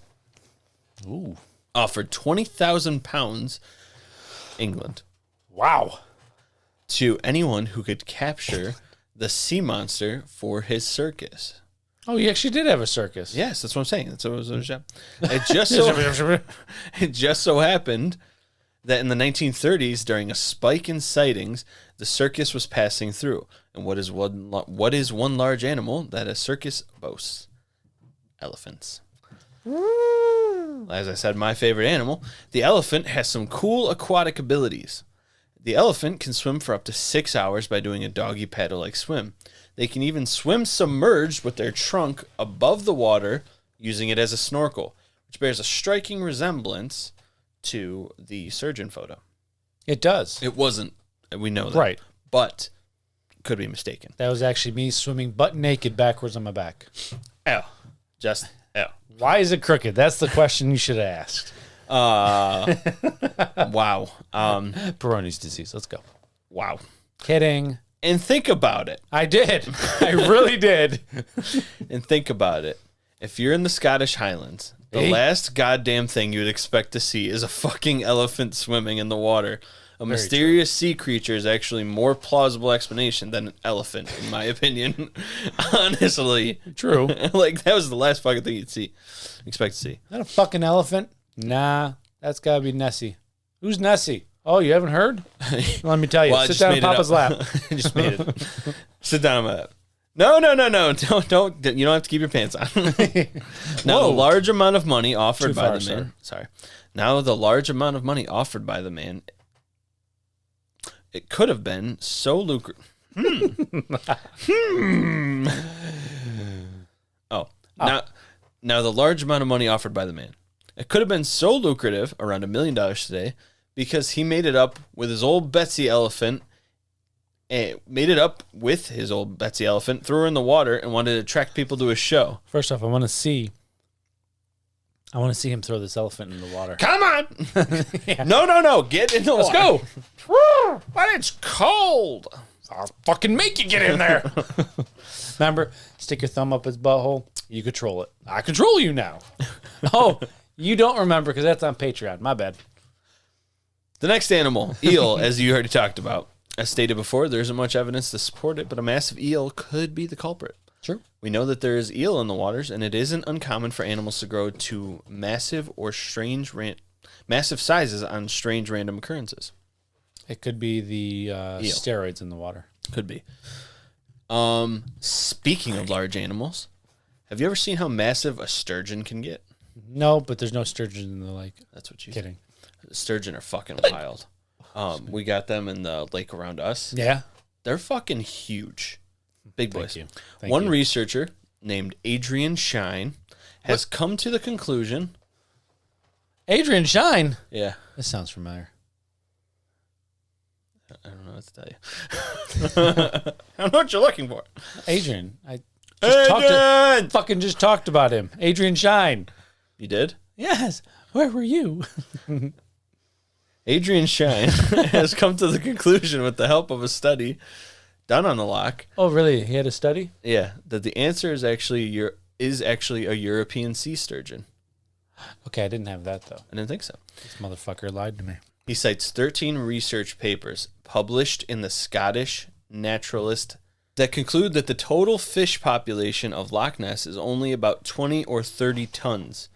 offered £20,000 England. Wow. To anyone who could capture the sea monster for his circus. Oh, he actually did have a circus. Yes, that's what I'm saying. That's what it was. It just so happened that in the 1930s, during a spike in sightings, the circus was passing through. And what is one large animal that a circus boasts? Elephants. As I said, my favorite animal. The elephant has some cool aquatic abilities. The elephant can swim for up to 6 hours by doing a doggy paddle-like swim. They can even swim submerged with their trunk above the water, using it as a snorkel, which bears a striking resemblance to the surgeon photo. It does. It wasn't. We know that. Right. But could be mistaken. That was actually me swimming butt naked backwards on my back. L. Just L. Why is it crooked? That's the question you should have asked. Wow. Peyronie's disease. Let's go. Wow. Kidding. And think about it. I did. I really did. And think about it. If you're in the Scottish Highlands, the last goddamn thing you'd expect to see is a fucking elephant swimming in the water. A mysterious sea creature is actually more plausible explanation than an elephant, in my opinion. Honestly. True. Like, that was the last fucking thing you'd expect to see. Is that a fucking elephant? Nah, that's gotta be Nessie. Who's Nessie? Oh, you haven't heard? Let me tell you. Sit down on Papa's lap. I just made it. Sit down on my lap. No. Don't. You don't have to keep your pants on. Now, the large amount of money offered by the man. Sorry. Now, the large amount of money offered by the man. It could have been so lucrative. Oh. Now, the large amount of money offered by the man. It could have been so lucrative, around $1 million today, because he made it up with his old Betsy elephant, threw her in the water, and wanted to attract people to his show. First off, I want to see him throw this elephant in the water. Come on! Yeah. No. Get in the water. Let's go! But it's cold! I'll fucking make you get in there. Remember, stick your thumb up his butthole. You control it. I control you now. Oh, you don't remember because that's on Patreon. My bad. The next animal, eel, as you already talked about. As stated before, there isn't much evidence to support it, but a massive eel could be the culprit. Sure. We know that there is eel in the waters, and it isn't uncommon for animals to grow to massive sizes on strange random occurrences. It could be the steroids in the water. Could be. Speaking of large animals, have you ever seen how massive a sturgeon can get? No, but there's no sturgeon in the lake. That's what you kidding. Sturgeon are fucking wild. We got them in the lake around us. Yeah. They're fucking huge. Big boys. Thank you. One researcher named Adrian Shine has come to the conclusion. Adrian Shine? Yeah. This sounds familiar. I don't know what to tell you. I don't know what you're looking for. Adrian. I Adrian! just talked about him. Adrian Shine. You did? Yes. Where were you? Adrian Shine has come to the conclusion with the help of a study done on the loch. Oh, really? He had a study? Yeah, that the answer is actually a European sea sturgeon. Okay, I didn't have that, though. I didn't think so. This motherfucker lied to me. He cites 13 research papers published in the Scottish Naturalist that conclude that the total fish population of Loch Ness is only about 20 or 30 tons,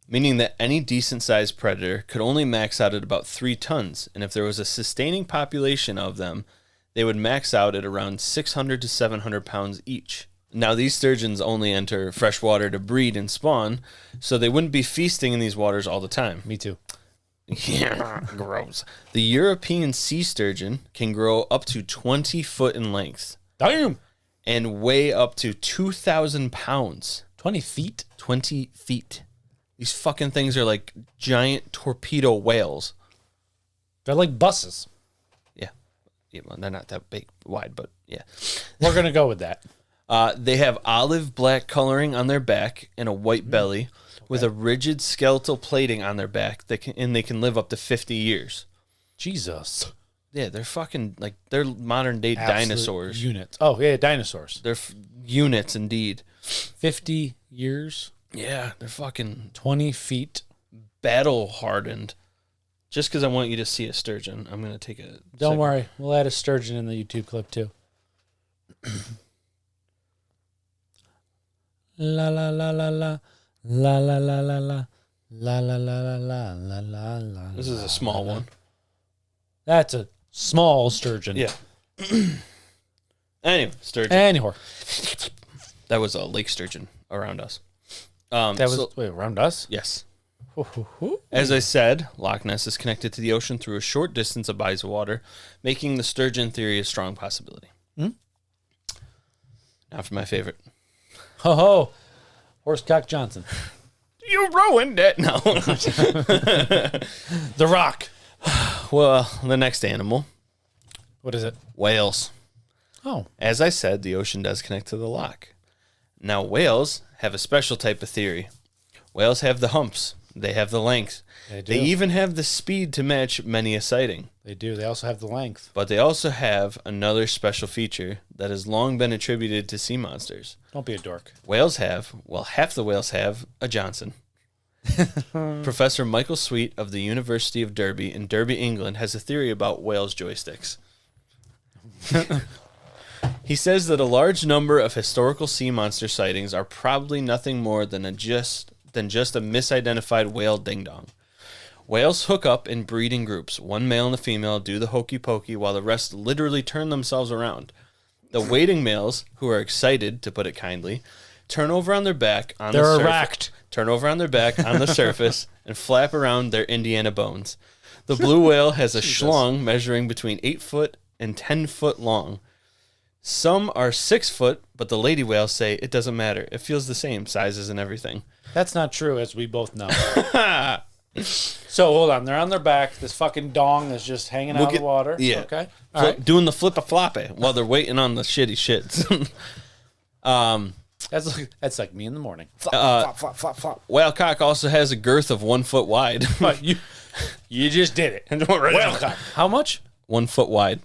meaning that any decent-sized predator could only max out at about 3 tons, and if there was a sustaining population of them, they would max out at around 600 to 700 pounds each. Now, these sturgeons only enter freshwater to breed and spawn, so they wouldn't be feasting in these waters all the time. Me too. Yeah, gross. The European sea sturgeon can grow up to 20 foot in length. Damn! And weigh up to 2,000 pounds. 20 feet? 20 feet. These fucking things are like giant torpedo whales. They're like buses. Yeah. Well, they're not that big, wide, but yeah. We're going to go with that. They have olive black coloring on their back and a white belly with a rigid skeletal plating on their back and they can live up to 50 years. Jesus. Yeah, they're fucking, like, they're modern day Absolute dinosaurs. Units. Oh, yeah, dinosaurs. They're units indeed. 50 years. Yeah, they're fucking 20 feet. battle hardened. Just because I want you to see a sturgeon, I'm going to take a Don't worry. We'll add a sturgeon in the YouTube clip too. La la la la la. La la la la la. La la la la la la la la. This is a small one. That's a small sturgeon. Yeah. Anyway, sturgeon. Anyway. That was a lake sturgeon around us. Wait, around us? Yes. As I said, Loch Ness is connected to the ocean through a short distance of bodies of water, making the sturgeon theory a strong possibility. Now for my favorite. Ho ho. Horsecock Johnson. You ruined it. No. The Rock. Well, the next animal. What is it? Whales. Oh. As I said, the ocean does connect to the loch. Now, whales have a special type of theory. Whales have the humps. They have the length. They do. They even have the speed to match many a sighting. They do. They also have the length. But they also have another special feature that has long been attributed to sea monsters. Don't be a dork. Whales have, well, half the whales have a Johnson. Professor Michael Sweet of the University of Derby in Derby, England, has a theory about whales' joysticks. He says that a large number of historical sea monster sightings are probably nothing more than just a misidentified whale ding-dong. Whales hook up and breed in groups. One male and a female do the hokey pokey while the rest literally turn themselves around. The waiting males, who are excited, to put it kindly, turn over on their back on the surface. Erect. Turn over on their back on the surface and flap around their Indiana bones. The blue whale has a schlong measuring between 8 foot and 10 foot long. Some are 6 foot, but the lady whales say it doesn't matter. It feels the same, sizes and everything. That's not true, as we both know. So, hold on. They're on their back. This fucking dong is just hanging out of the water. Yeah. Okay. All right. Doing the flip-a-floppy while they're waiting on the shitty shits. That's like me in the morning. Flop, flop, flop, flop. Whale cock also has a girth of 1 foot wide. You just did it. Whale cock. How much? 1 foot wide.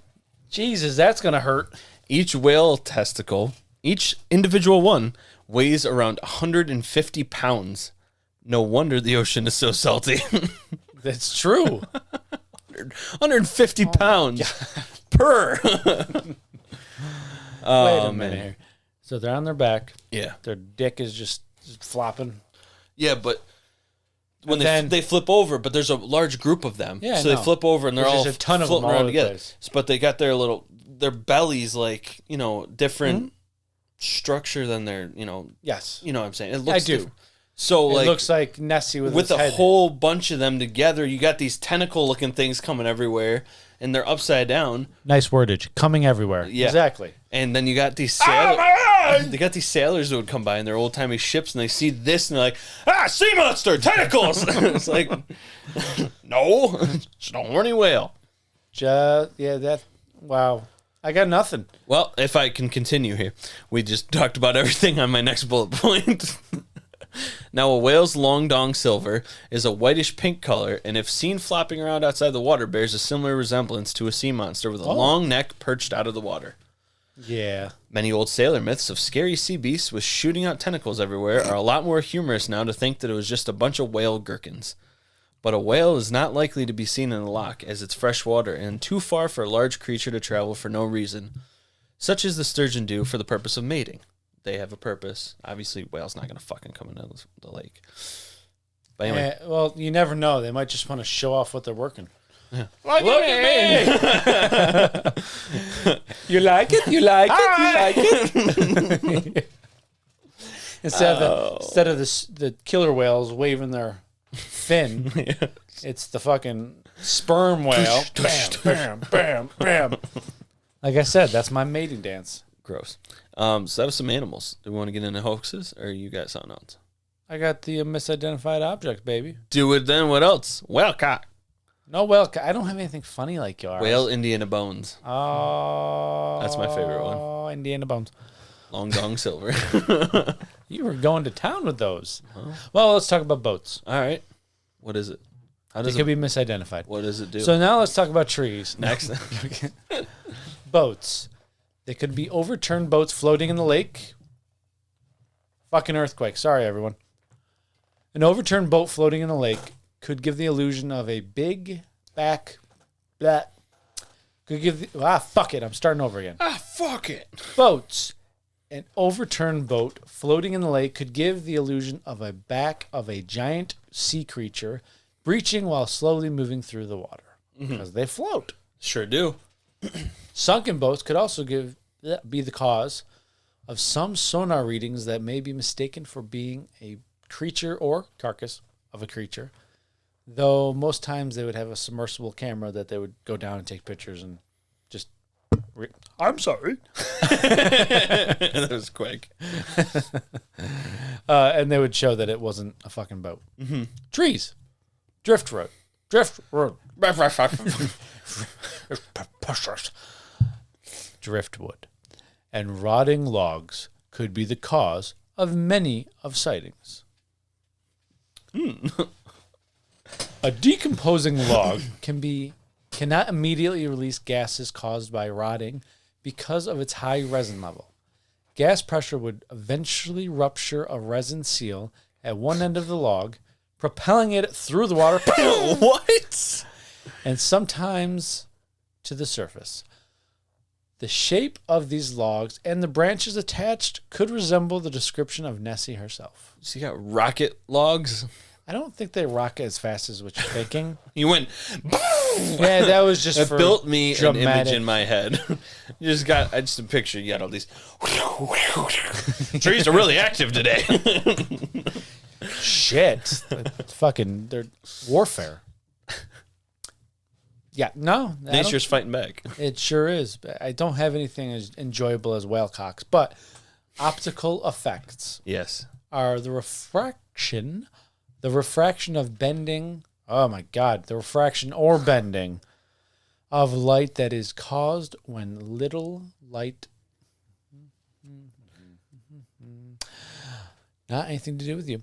Jesus, that's going to hurt. Each whale testicle, each individual one, weighs around 150 pounds. No wonder the ocean is so salty. That's true. 150 pounds per. Wait a minute here. So they're on their back. Yeah. Their dick is just flopping. Yeah, but when then, they flip over, but there's a large group of them. Yeah, so they flip over and they're there's all just a ton of floating them all around over the together. place. But they got their bellies like, different structure than their, Yes. You know what I'm saying? It looks I do. different. So it looks like Nessie with his a head. whole bunch of them together, you got these tentacle-looking things coming everywhere, and they're upside down. Nice wordage. Coming everywhere. Yeah. Exactly. And then you got these sailors. They got these sailors that would come by in their old-timey ships, and they see this, and they're like, sea monster, tentacles! It's like, no, it's a horny whale. Wow. I got nothing. Well, if I can continue here, we just talked about everything on my next bullet point. Now, a whale's long dong silver is a whitish pink color, and if seen flopping around outside the water, bears a similar resemblance to a sea monster with a long neck perched out of the water. Yeah. Many old sailor myths of scary sea beasts with shooting out tentacles everywhere are a lot more humorous now to think that it was just a bunch of whale gherkins. But a whale is not likely to be seen in the loch, as it's freshwater and too far for a large creature to travel for no reason, such as the sturgeon do for the purpose of mating. They have a purpose. Obviously, whale's not going to fucking come into the lake. But anyway. Well, you never know. They might just want to show off what they're working. Yeah. Look at me! You like it? You like it? You like it? Instead of the killer whales waving their fin, it's the fucking sperm whale. Bam, bam, bam, bam. Like I said, that's my mating dance. Gross. So that was some animals. Do we want to get into hoaxes, or you got something else? I got the misidentified object, baby. Do it then. What else? Whale cock. No whale. I don't have anything funny like yours. Whale Indiana bones. Oh, That's my favorite one. Oh, Indiana bones. Long dong silver. You were going to town with those. Huh? Well, let's talk about boats. All right. What is it? How does it could be misidentified. What does it do? So now let's talk about trees. Next. Boats. They could be overturned boats floating in the lake. Fucking earthquake. Sorry, everyone. An overturned boat floating in the lake could give the illusion of a big back. Blah. Could give fuck it. I'm starting over again. Fuck it. Boats. An overturned boat floating in the lake could give the illusion of a back of a giant sea creature breaching while slowly moving through the water. Because they float. Sure do. Sunken boats could also be the cause of some sonar readings that may be mistaken for being a creature or carcass of a creature, though most times they would have a submersible camera that they would go down and take pictures and just... I'm sorry. That was quick. And they would show that it wasn't a fucking boat. Mm-hmm. Trees. Driftwood. Driftwood and rotting logs could be the cause of many of sightings. A decomposing log cannot immediately release gases caused by rotting because of its high resin level. Gas pressure would eventually rupture a resin seal at one end of the log, propelling it through the water. What? And sometimes to the surface. The shape of these logs and the branches attached could resemble the description of Nessie herself. So you got rocket logs? I don't think they rock as fast as what you're thinking. You went... Yeah, that was just it for built me dramatic. An image in my head. You just got... I just a picture. You got all these... Trees are really active today. Shit. They're warfare. Yeah, no. Nature's fighting back. It sure is. I don't have anything as enjoyable as whale cocks, but optical effects. Yes. Are the refraction of bending. Oh my God. The refraction or bending of light that is caused when little light. Not anything to do with you.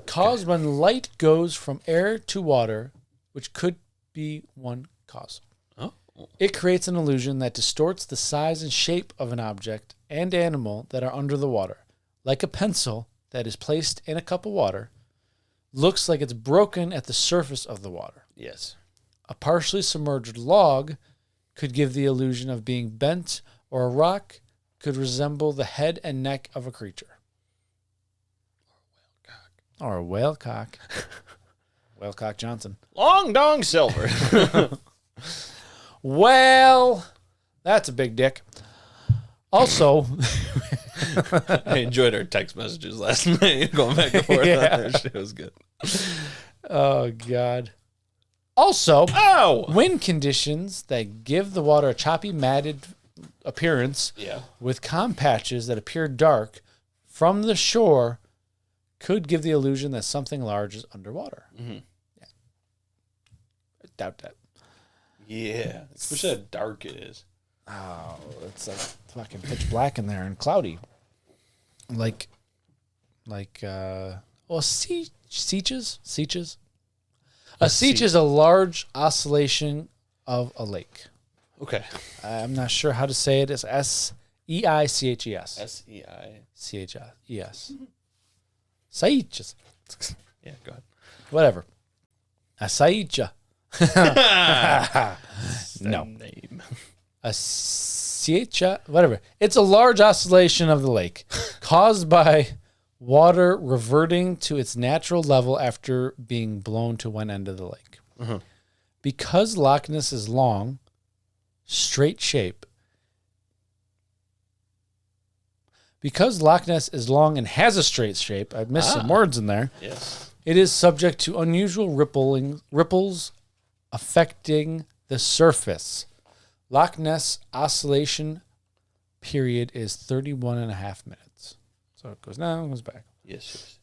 Caused when light goes from air to water, which could be one cause. Oh. It creates an illusion that distorts the size and shape of an object and animal that are under the water. Like a pencil that is placed in a cup of water, looks like it's broken at the surface of the water. Yes. A partially submerged log could give the illusion of being bent, or a rock could resemble the head and neck of a creature. Or a whale cock. Whale cock Johnson. Long dong silver. Well, that's a big dick. Also, I enjoyed our text messages last night, going back and forth. Yeah. On that shit was good. Oh, God. Also, wind conditions that give the water a choppy, matted appearance with calm patches that appear dark from the shore could give the illusion that something large is underwater. Mm-hmm. Yeah. I doubt that. Yeah. Especially how dark it is. Oh, it's like fucking pitch black in there and cloudy. Sieges? A siege is a large oscillation of a lake. Okay. I'm not sure how to say it. It's S-E-I-C-H-E-S. S-E-I. Sieges. Yeah, go ahead. Whatever. A siege. No. Name. A siege. Whatever. It's a large oscillation of the lake caused by water reverting to its natural level after being blown to one end of the lake. Uh-huh. Because Loch Ness is long, straight shape. Because Loch Ness is long and has a straight shape, I missed some words in there. Yes. It is subject to unusual ripples affecting the surface. Loch Ness oscillation period is 31 and a half minutes. So it goes down, goes back. Yes.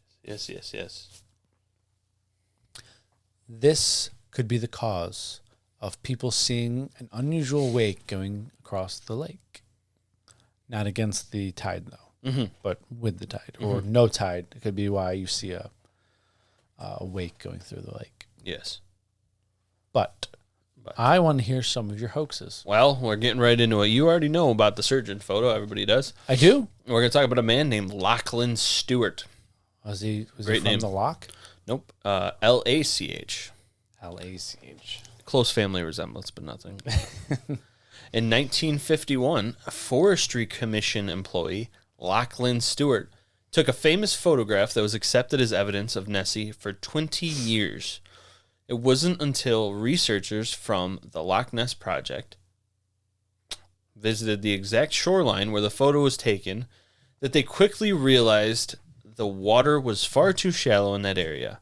This could be the cause of people seeing an unusual wake going across the lake. Not against the tide, though, but with the tide. Or no tide. It could be why you see a wake going through the lake. Yes. But I want to hear some of your hoaxes. Well, we're getting right into it. You already know about the surgeon photo. Everybody does. I do? We're going to talk about a man named Lachlan Stewart. Was he Great from name. the Loch? Nope. L-A-C-H. L-A-C-H. Close family resemblance, but nothing. In 1951, a Forestry Commission employee, Lachlan Stewart, took a famous photograph that was accepted as evidence of Nessie for 20 years. It wasn't until researchers from the Loch Ness Project visited the exact shoreline where the photo was taken that they quickly realized the water was far too shallow in that area.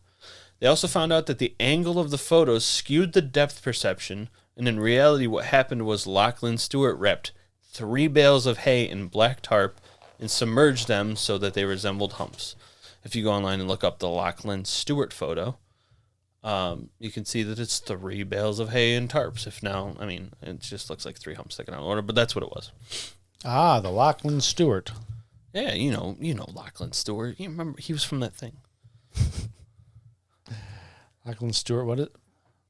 They also found out that the angle of the photos skewed the depth perception, and in reality what happened was Lachlan Stewart wrapped 3 bales of hay in black tarp and submerged them so that they resembled humps. If you go online and look up the Lachlan Stewart photo, you can see that it's 3 bales of hay and tarps. It just looks like 3 humps sticking out of water, but that's what it was. Ah, the Lachlan Stewart. Yeah, you know Lachlan Stewart. You remember he was from that thing. Lachlan Stewart, what is it?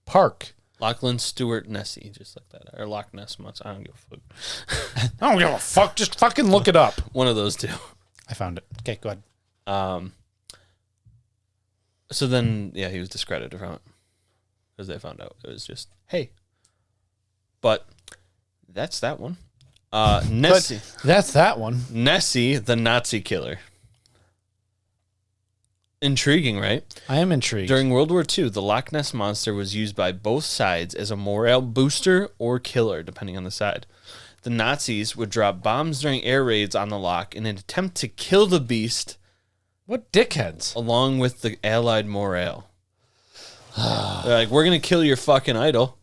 Park. Lachlan Stewart Nessie, just like that. Or Loch Ness Monster. I don't give a fuck. I don't give a fuck. Just fucking look it up. One of those two. I found it. Okay, go ahead. So then, yeah, he was discredited from it because they found out it was just hay. But that's that one. Nessie. But that's that one. Nessie, the Nazi killer. Intriguing, right? I am intrigued. During World War II, the Loch Ness Monster was used by both sides as a morale booster or killer, depending on the side. The Nazis would drop bombs during air raids on the loch in an attempt to kill the beast. What dickheads? Along with the Allied morale. They're like, we're going to kill your fucking idol.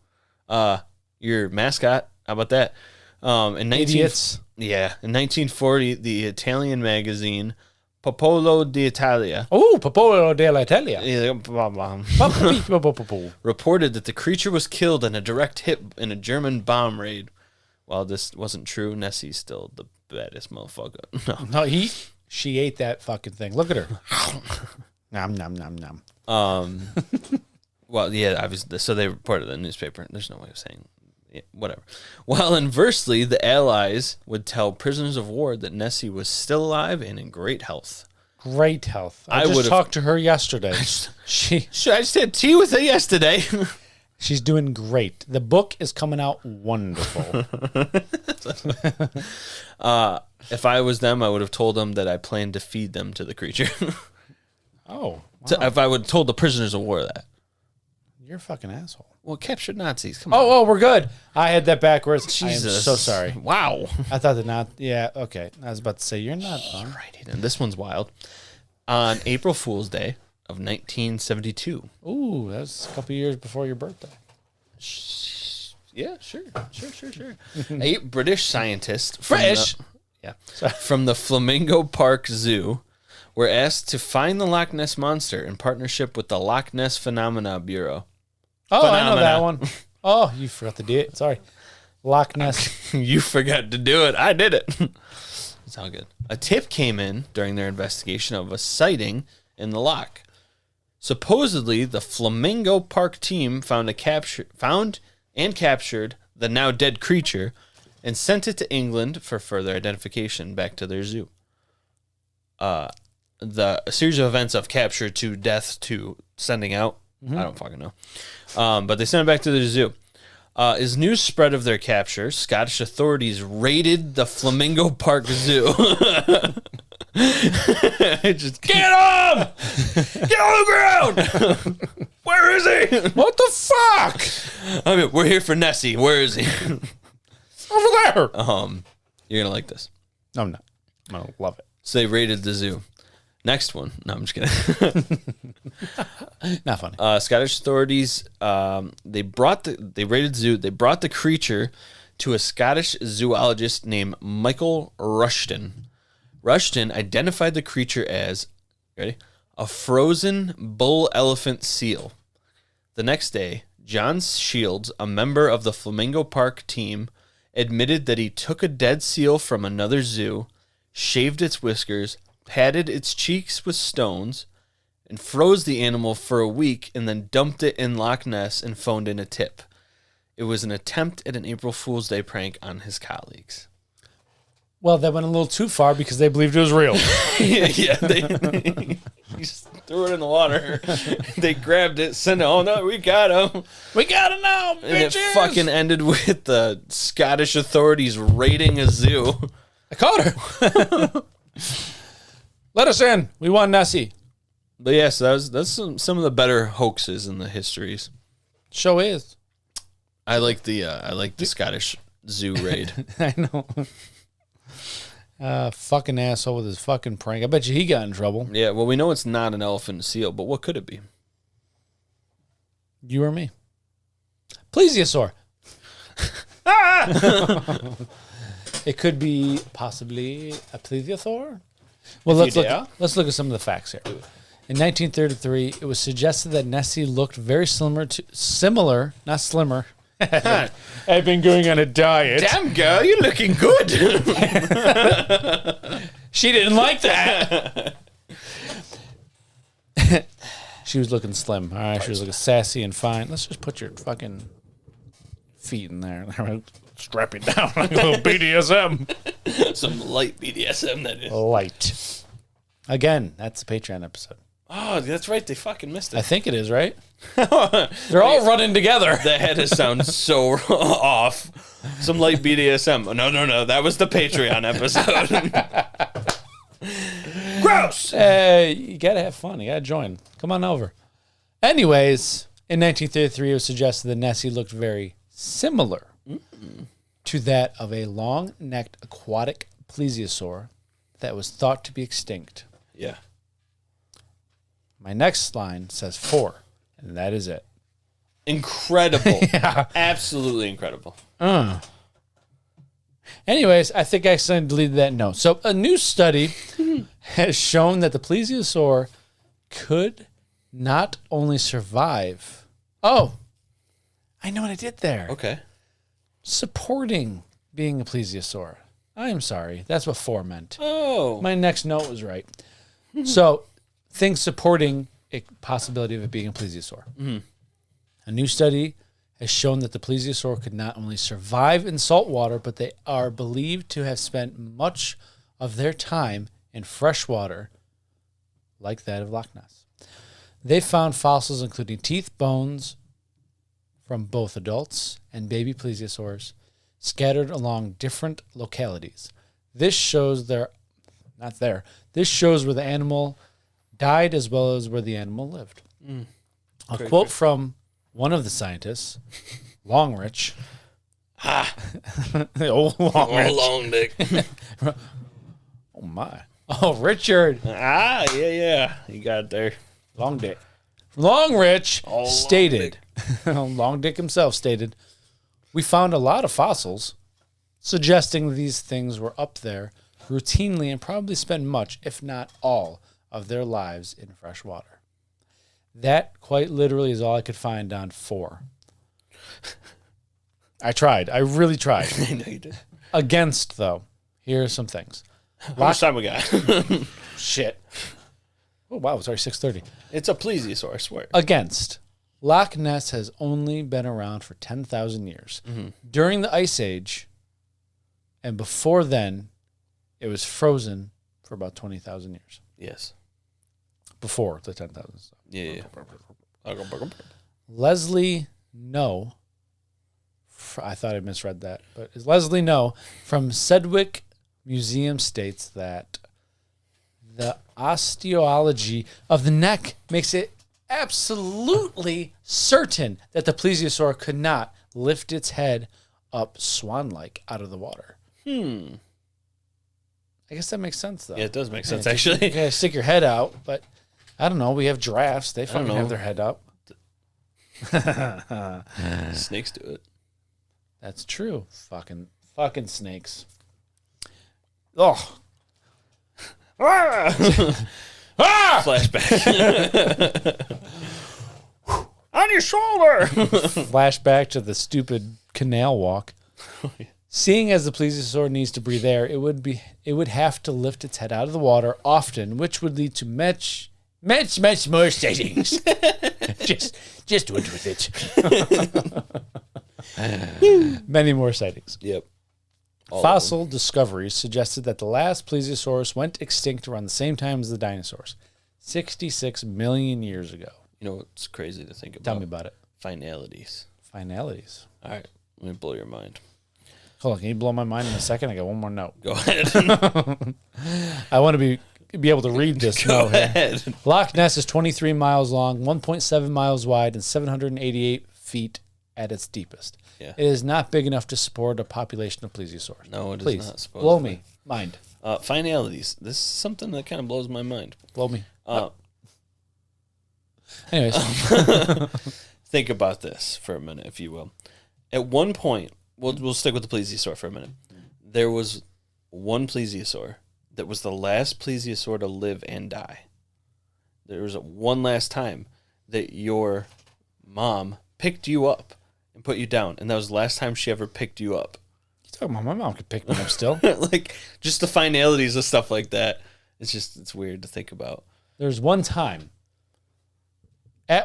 Your mascot. How about that? Idiots. Yeah. In 1940, the Italian magazine Popolo d'Italia. Oh, Popolo dell'Italia. Reported that the creature was killed in a direct hit in a German bomb raid. While this wasn't true, Nessie's still the baddest motherfucker. No, she ate that fucking thing. Look at her. Nom, nom, nom, nom. Well, yeah, obviously. So they reported in the newspaper. There's no way of saying whatever. While inversely, the Allies would tell prisoners of war that Nessie was still alive and in great health. Great health. I just talked to her yesterday. I just had tea with her yesterday. She's doing great. The book is coming out wonderful. If I was them, I would have told them that I planned to feed them to the creature. Oh. Wow. So if I would have told the prisoners of war that. You're a fucking asshole. Well, captured Nazis. Come on. Oh, we're good. I had that backwards. Jesus. I am so sorry. Wow. I thought that not. Yeah, okay. I was about to say, you're not. Alrighty then. This one's wild. On April Fool's Day of 1972. Ooh, that was a couple years before your birthday. Yeah, sure. 8 British scientists. From the Flamingo Park Zoo were asked to find the Loch Ness Monster in partnership with the Loch Ness Phenomena Bureau. Oh, I know that one. Oh, you forgot to do it. Sorry. Loch Ness. You forgot to do it. I did it. It's all good. A tip came in during their investigation of a sighting in the loch. Supposedly, the Flamingo Park team found and captured the now dead creature and sent it to England for further identification back to their zoo. A series of events of capture to death to sending out. I don't fucking know. But they sent it back to their zoo. As news spread of their capture, Scottish authorities raided the Flamingo Park Zoo. Just get him! Get on the ground! Where is he? What the fuck? I mean, we're here for Nessie. Where is he? Over there. You're gonna like this. No, I'm not. I don't love it. So they raided the zoo. Next one. No, I'm just kidding. Not funny. Scottish authorities, they raided the zoo. They brought the creature to a Scottish zoologist named Michael Rushton. Rushton identified the creature as, ready, a frozen bull elephant seal. The next day, John Shields, a member of the Flamingo Park team, admitted that he took a dead seal from another zoo, shaved its whiskers, patted its cheeks with stones, and froze the animal for a week and then dumped it in Loch Ness and phoned in a tip. It was an attempt at an April Fool's Day prank on his colleagues. Well, that went a little too far because they believed it was real. Yeah, they just threw it in the water. They grabbed it, sent it. Oh no, we got him. We got it now, bitches. And it fucking ended with the Scottish authorities raiding a zoo. I caught her. Let us in. We want Nessie. But yes, that's some of the better hoaxes in the histories. Show is. I like the Scottish zoo raid. I know. Fucking asshole with his fucking prank. I bet you he got in trouble. Yeah, well, we know it's not an elephant seal, but what could it be? You or me. Plesiosaur. It could be possibly a plesiosaur. Well, let's look at some of the facts here. In 1933, it was suggested that Nessie looked very similar, not slimmer. I've been going on a diet. Damn, girl, you're looking good. She didn't like that. She was looking slim. All right, she was looking sassy and fine. Let's just put your fucking feet in there. Strap it down like a little BDSM. Some light BDSM, that is. Light. Again, that's the Patreon episode. Oh, that's right. They fucking missed it. I think it is, right? They're all running together. That had to sound so off. Some light BDSM. No. That was the Patreon episode. Gross. You got to have fun. You got to join. Come on over. Anyways, in 1933, it was suggested that Nessie looked very similar to that of a long-necked aquatic plesiosaur that was thought to be extinct. Yeah. My next line says 4, and that is it. Incredible. Yeah. Absolutely incredible. Anyways, I think I accidentally deleted that note. So a new study has shown that the plesiosaur could not only survive. Oh, I know what I did there. Okay. Supporting being a plesiosaur. I'm sorry. That's what 4 meant. Oh. My next note was right. So, things supporting a possibility of it being a plesiosaur. Mm-hmm. A new study has shown that the plesiosaur could not only survive in salt water, but they are believed to have spent much of their time in fresh water, like that of Loch Ness. They found fossils including teeth, bones from both adults and baby plesiosaurs scattered along different localities. This shows This shows where the animal died as well as where the animal lived. A quote from one of the scientists, Longrich. The old Longrich. Oh, long dick. Oh, my. Oh, Richard. Yeah. You got it there. Long Dick. Longrich Oh, stated, Long Dick himself stated, we found a lot of fossils suggesting these things were up there routinely and probably spent much, if not all, of their lives in fresh water. That, quite literally, is all I could find on 4. I tried. I really tried. I know you did. Against, though, here are some things. How much time we got? Shit. Oh, wow. It's already 6:30. It's a plesiosaur, I swear. Against, Loch Ness has only been around for 10,000 years. Mm-hmm. During the Ice Age, and before then, it was frozen for about 20,000 years. Yes. Before the 10,000. Yeah. Leslie No, I thought I misread that, but it's Leslie No from Sedgwick Museum states that the osteology of the neck makes it absolutely certain that the plesiosaur could not lift its head up swan-like out of the water. I guess that makes sense, though. Yeah, it does make sense, actually. You gotta stick your head out, but I don't know. We have giraffes. They fucking have their head up. Snakes do it. That's true. Fucking snakes. Oh. Flashback. On your shoulder. Flashback to the stupid canal walk. Seeing as the plesiosaur needs to breathe air, it would have to lift its head out of the water often, which would lead to much more sightings. just went with it. Many more sightings. Yep. Fossil discoveries suggested that the last plesiosaurus went extinct around the same time as the dinosaurs, 66 million years ago. You know what's crazy to think about? Tell me about it. Finalities. Finalities. All right. Let me blow your mind. Hold on. Can you blow my mind in a second? I got one more note. Go ahead. I want to be able to read this Go note here. ahead. Loch Ness is 23 miles long, 1.7 miles wide, and 788 feet at its deepest. Yeah. It is not big enough to support a population of plesiosaurs. No, it Please, is not. Supposedly. blow me. Mind. Finalities. This is something that kind of blows my mind. Blow me. Anyways. Think about this for a minute, if you will. At one point, we'll stick with the plesiosaur for a minute. There was one plesiosaur that was the last plesiosaur to live and die. There was one last time that your mom picked you up and put you down, and that was the last time she ever picked you up. You talking about my mom could pick me up still? Like, just the finalities of stuff like that. It's weird to think about. There's one time, I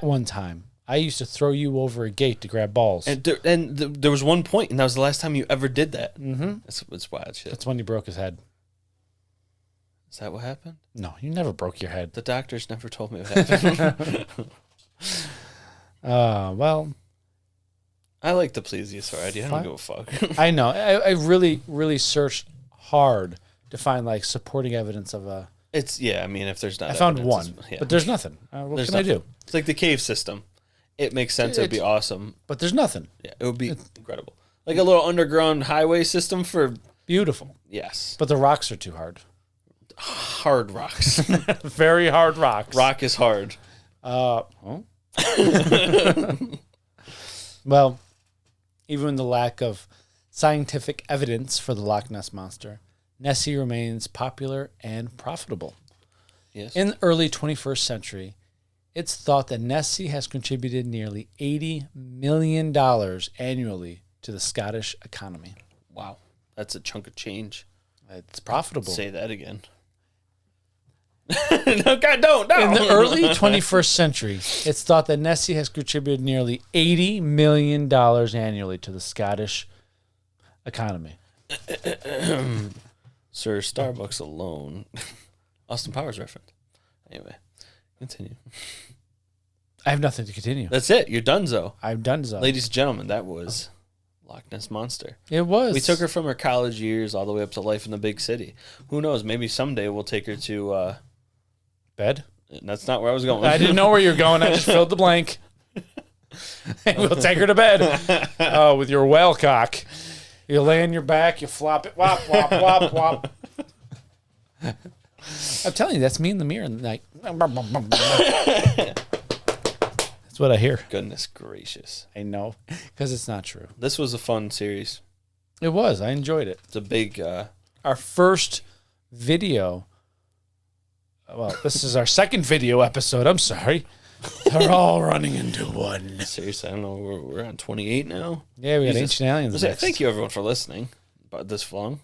used to throw you over a gate to grab balls. And there was one point, and that was the last time you ever did that. Mm-hmm. It's wild shit. That's when he broke his head. Is that what happened? No, you never broke your head. The doctors never told me what happened. Well, I like the plesiosaur idea. I don't give a fuck. I know. I really, really searched hard to find like supporting evidence of a. I mean, if there's not, I found evidence, one, yeah. but there's nothing. What can I do? It's like the cave system. It makes sense. It'd be awesome. But there's nothing. Yeah, it would be incredible. Like a little underground highway system for. Beautiful. Yes. But the rocks are too hard. Hard rocks. Very hard rocks. Rock is hard. Well, even in the lack of scientific evidence for the Loch Ness Monster, Nessie remains popular and profitable. Yes. In the early 21st century, it's thought that Nessie has contributed nearly $80 million annually to the Scottish economy. Wow. That's a chunk of change. It's profitable. Say that again. No, God, don't. No. In the early 21st century, it's thought that Nessie has contributed nearly $80 million annually to the Scottish economy. Sir, Starbucks alone. Austin Powers reference. Anyway, continue. I have nothing to continue. That's it. You're donezo. I'm donezo. Ladies and gentlemen, that was Loch Ness Monster. It was. We took her from her college years all the way up to life in the big city. Who knows? Maybe someday we'll take her to... bed? That's not where I was going. I didn't know where you were going. I just filled the blank. And we'll take her to bed. Oh, with your whale cock. You lay on your back, you flop it, whop, whop, whop, whop. I'm telling you, that's me in the mirror in the night. That's what I hear. Goodness gracious. I know, because it's not true. This was a fun series. It was. I enjoyed it. It's a big... Our first video... Well, this is our second video episode. I'm sorry. They're all running into one. Seriously, I don't know. We're on 28 now. Yeah, we got Jesus. Ancient Aliens next. Thank you, everyone, for listening. About this long.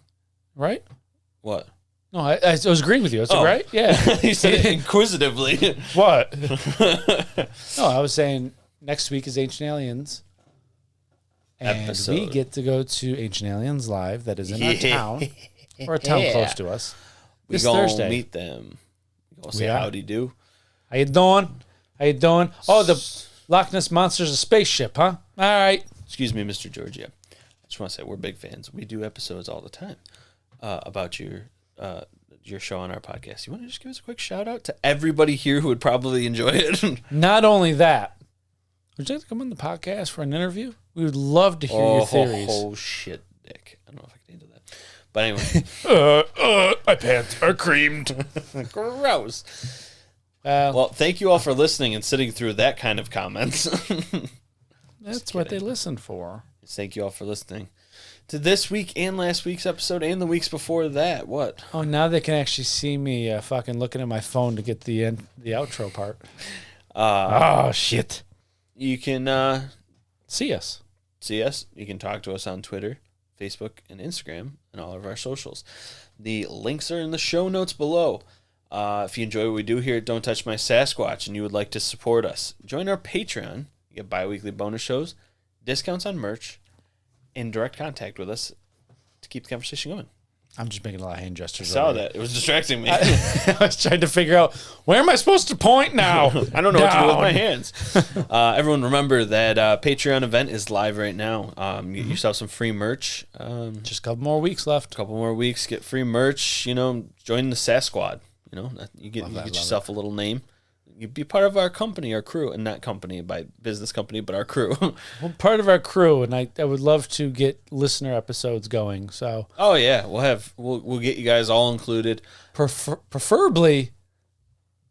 Right? What? No, I was agreeing with you. That's right. Yeah. You said it inquisitively. What? No, I was saying next week is Ancient Aliens. And Episode. we get to go to Ancient Aliens Live that is in our town. Or a town close to us. We This gonna Thursday. meet them. We gonna say are. howdy do. How you doing? How you doing? Oh, the Loch Ness Monster's a spaceship, huh? All right. Excuse me, Mr. Georgia. I just want to say we're big fans. We do episodes all the time about your show on our podcast. You want to just give us a quick shout out to everybody here who would probably enjoy it? Not only that, would you like to come on the podcast for an interview? We would love to hear your theories. Oh, shit, Nick. I don't know if I can handle that. But anyway. My pants are creamed. Gross. Well, Well, thank you all for listening and sitting through that kind of comments. that's what they listen for. Thank you all for listening to this week and last week's episode and the weeks before that. What? Oh, now they can actually see me fucking looking at my phone to get the outro part. Oh, shit. You can See us. see us. You can talk to us on Twitter, Facebook, and Instagram, and all of our socials. The links are in the show notes below. If you enjoy what we do here at Don't Touch My Sasquatch and you would like to support us, join our Patreon. You get bi-weekly bonus shows, discounts on merch, and direct contact with us to keep the conversation going. I'm just making a lot of hand gestures. Saw that. It was distracting me. I was trying to figure out, where am I supposed to point now? I don't know what to do with my hands. Everyone remember that Patreon event is live right now. Get yourself some free merch. Just a couple more weeks left. A couple more weeks, get free merch. You know, join the Sasquad. You know, you get yourself a little name. You be part of our company, our crew, and not company by business company, but our crew. Well, part of our crew, and I would love to get listener episodes going. So, Oh yeah, we'll get you guys all included. preferably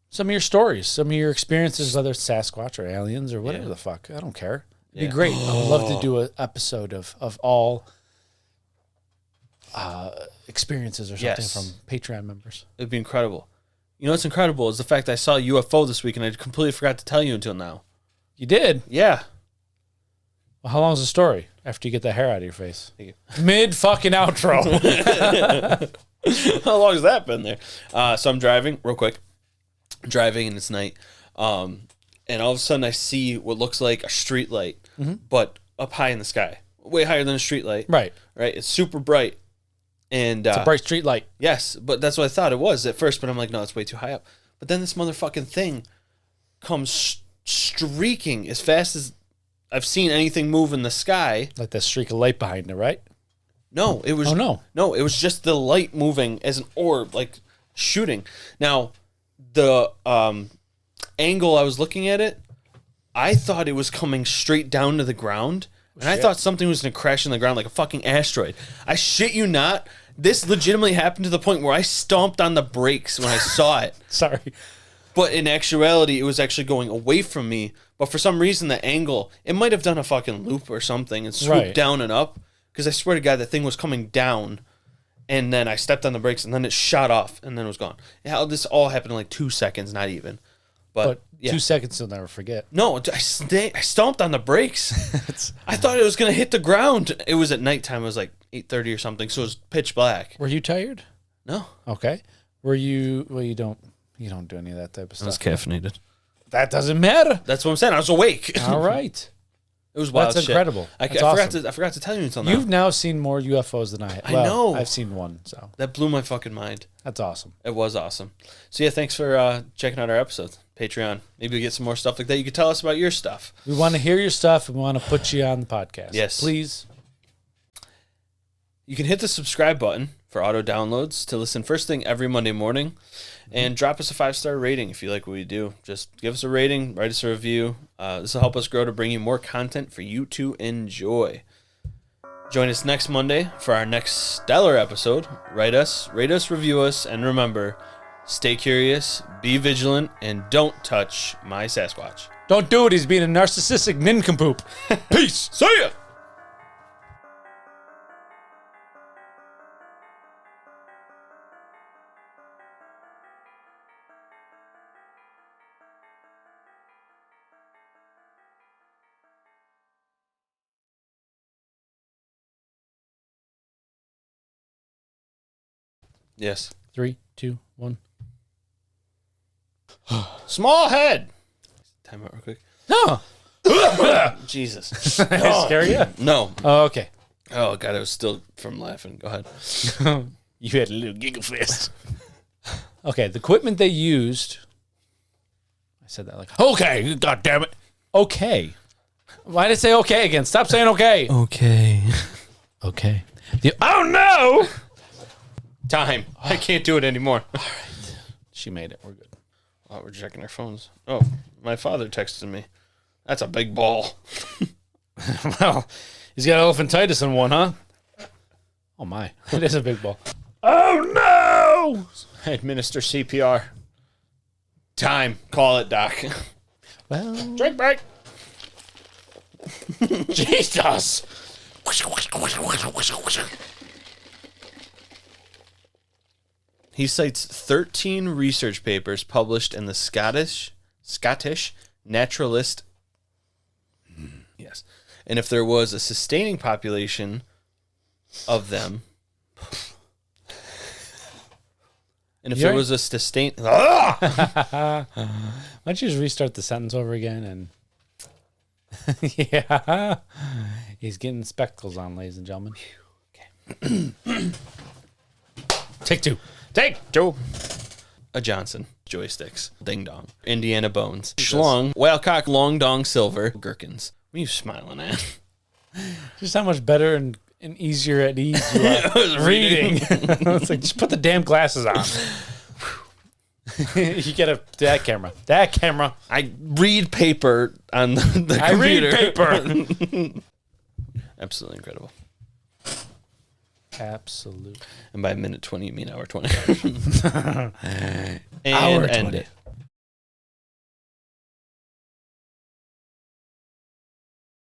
some of your stories, some of your experiences, whether it's Sasquatch or aliens or whatever the fuck. I don't care. It'd be great. I would love to do an episode of all experiences or something Yes. from Patreon members. It'd be incredible. You know what's incredible is the fact I saw a UFO this week and I completely forgot to tell you until now. You did? Yeah. Well, how long's the story after you get the hair out of your face? Thank Mid fucking outro. How long has that been there? So I'm driving real quick. Driving and it's night. And all of a sudden I see what looks like a street light, but up high in the sky. Way higher than a street light. Right. Right? It's super bright. And It's a bright street light. yes, but that's what I thought it was at first, but I'm like, no, it's way too high up. But then this motherfucking thing comes streaking as fast as I've seen anything move in the sky. Like that streak of light behind it, right? No, it was no. it was just the light moving as an orb, like shooting. Now, the angle I was looking at it, I thought it was coming straight down to the ground, and I thought something was going to crash in the ground like a fucking asteroid. I shit you not. This legitimately happened to the point where I stomped on the brakes when I saw it. Sorry. But in actuality, it was actually going away from me. But for some reason, the angle, it might have done a fucking loop or something and swooped down and up. Because I swear to God, that thing was coming down. And then I stepped on the brakes and then it shot off and then it was gone. How this all happened in like 2 seconds, not even. But yeah. 2 seconds you'll never forget. No, I stomped on the brakes. I thought it was going to hit the ground. It was at nighttime. It was like 8:30 or something. So it was pitch black. Were you tired? No. Okay. Were you? Well, you don't do any of that type of stuff. I was caffeinated. That doesn't matter. That's what I'm saying. I was awake. All right. It was wild That's shit. incredible. I That's forgot awesome. I forgot to tell you until now. You've now seen more UFOs than I have. I know. I've seen one, so That blew my fucking mind. that's awesome. It was awesome. So yeah, thanks for checking out our episodes. Patreon. Maybe we get some more stuff like that. You could tell us about your stuff. We want to hear your stuff and we want to put you on the podcast. Yes. Please. You can hit the subscribe button for auto downloads to listen first thing every Monday morning. And drop us a 5-star rating if you like what we do. Just give us a rating, write us a review. This will help us grow to bring you more content for you to enjoy. Join us next Monday for our next stellar episode. Write us, rate us, review us, and remember, stay curious, be vigilant, and don't touch my Sasquatch. Don't do it. He's being a narcissistic nincompoop. Peace. See ya. Yes. 3, 2, 1. Small head. Time out real quick. No. Jesus. Did I scare you? No. Oh, okay. Oh, God, I was still from laughing. Go ahead. You had a little giggle fist. Okay, the equipment they used. I said that like, okay, God damn it. Okay. Why did I say okay again? Stop saying okay. Okay. Okay. Oh, no. Time. I can't do it anymore. All right. She made it. We're good. Oh, we're checking our phones. Oh, my father texted me. That's a big ball. Well, he's got elephantitis in one, huh? Oh, my. It is a big ball. Oh, no. I administer CPR. Time. Call it, Doc. Well, Drink break. Jesus. He cites 13 research papers published in the Scottish Naturalist. Yes. And if there was a sustaining population of them. And if there was a sustain. Why don't you just restart the sentence over again and. Yeah. He's getting spectacles on, ladies and gentlemen. Okay. Take two. A Johnson. Joysticks. Ding dong. Indiana bones. Schlong. Whalecock long dong silver. Gherkins. What are you smiling at? Just how much better and easier at ease you are reading. It's like, just put the damn glasses on. You get that camera. I read paper on the I computer. read paper. Absolutely incredible. Absolutely. And by minute 20, you mean hour 20. Hour And 20. end it.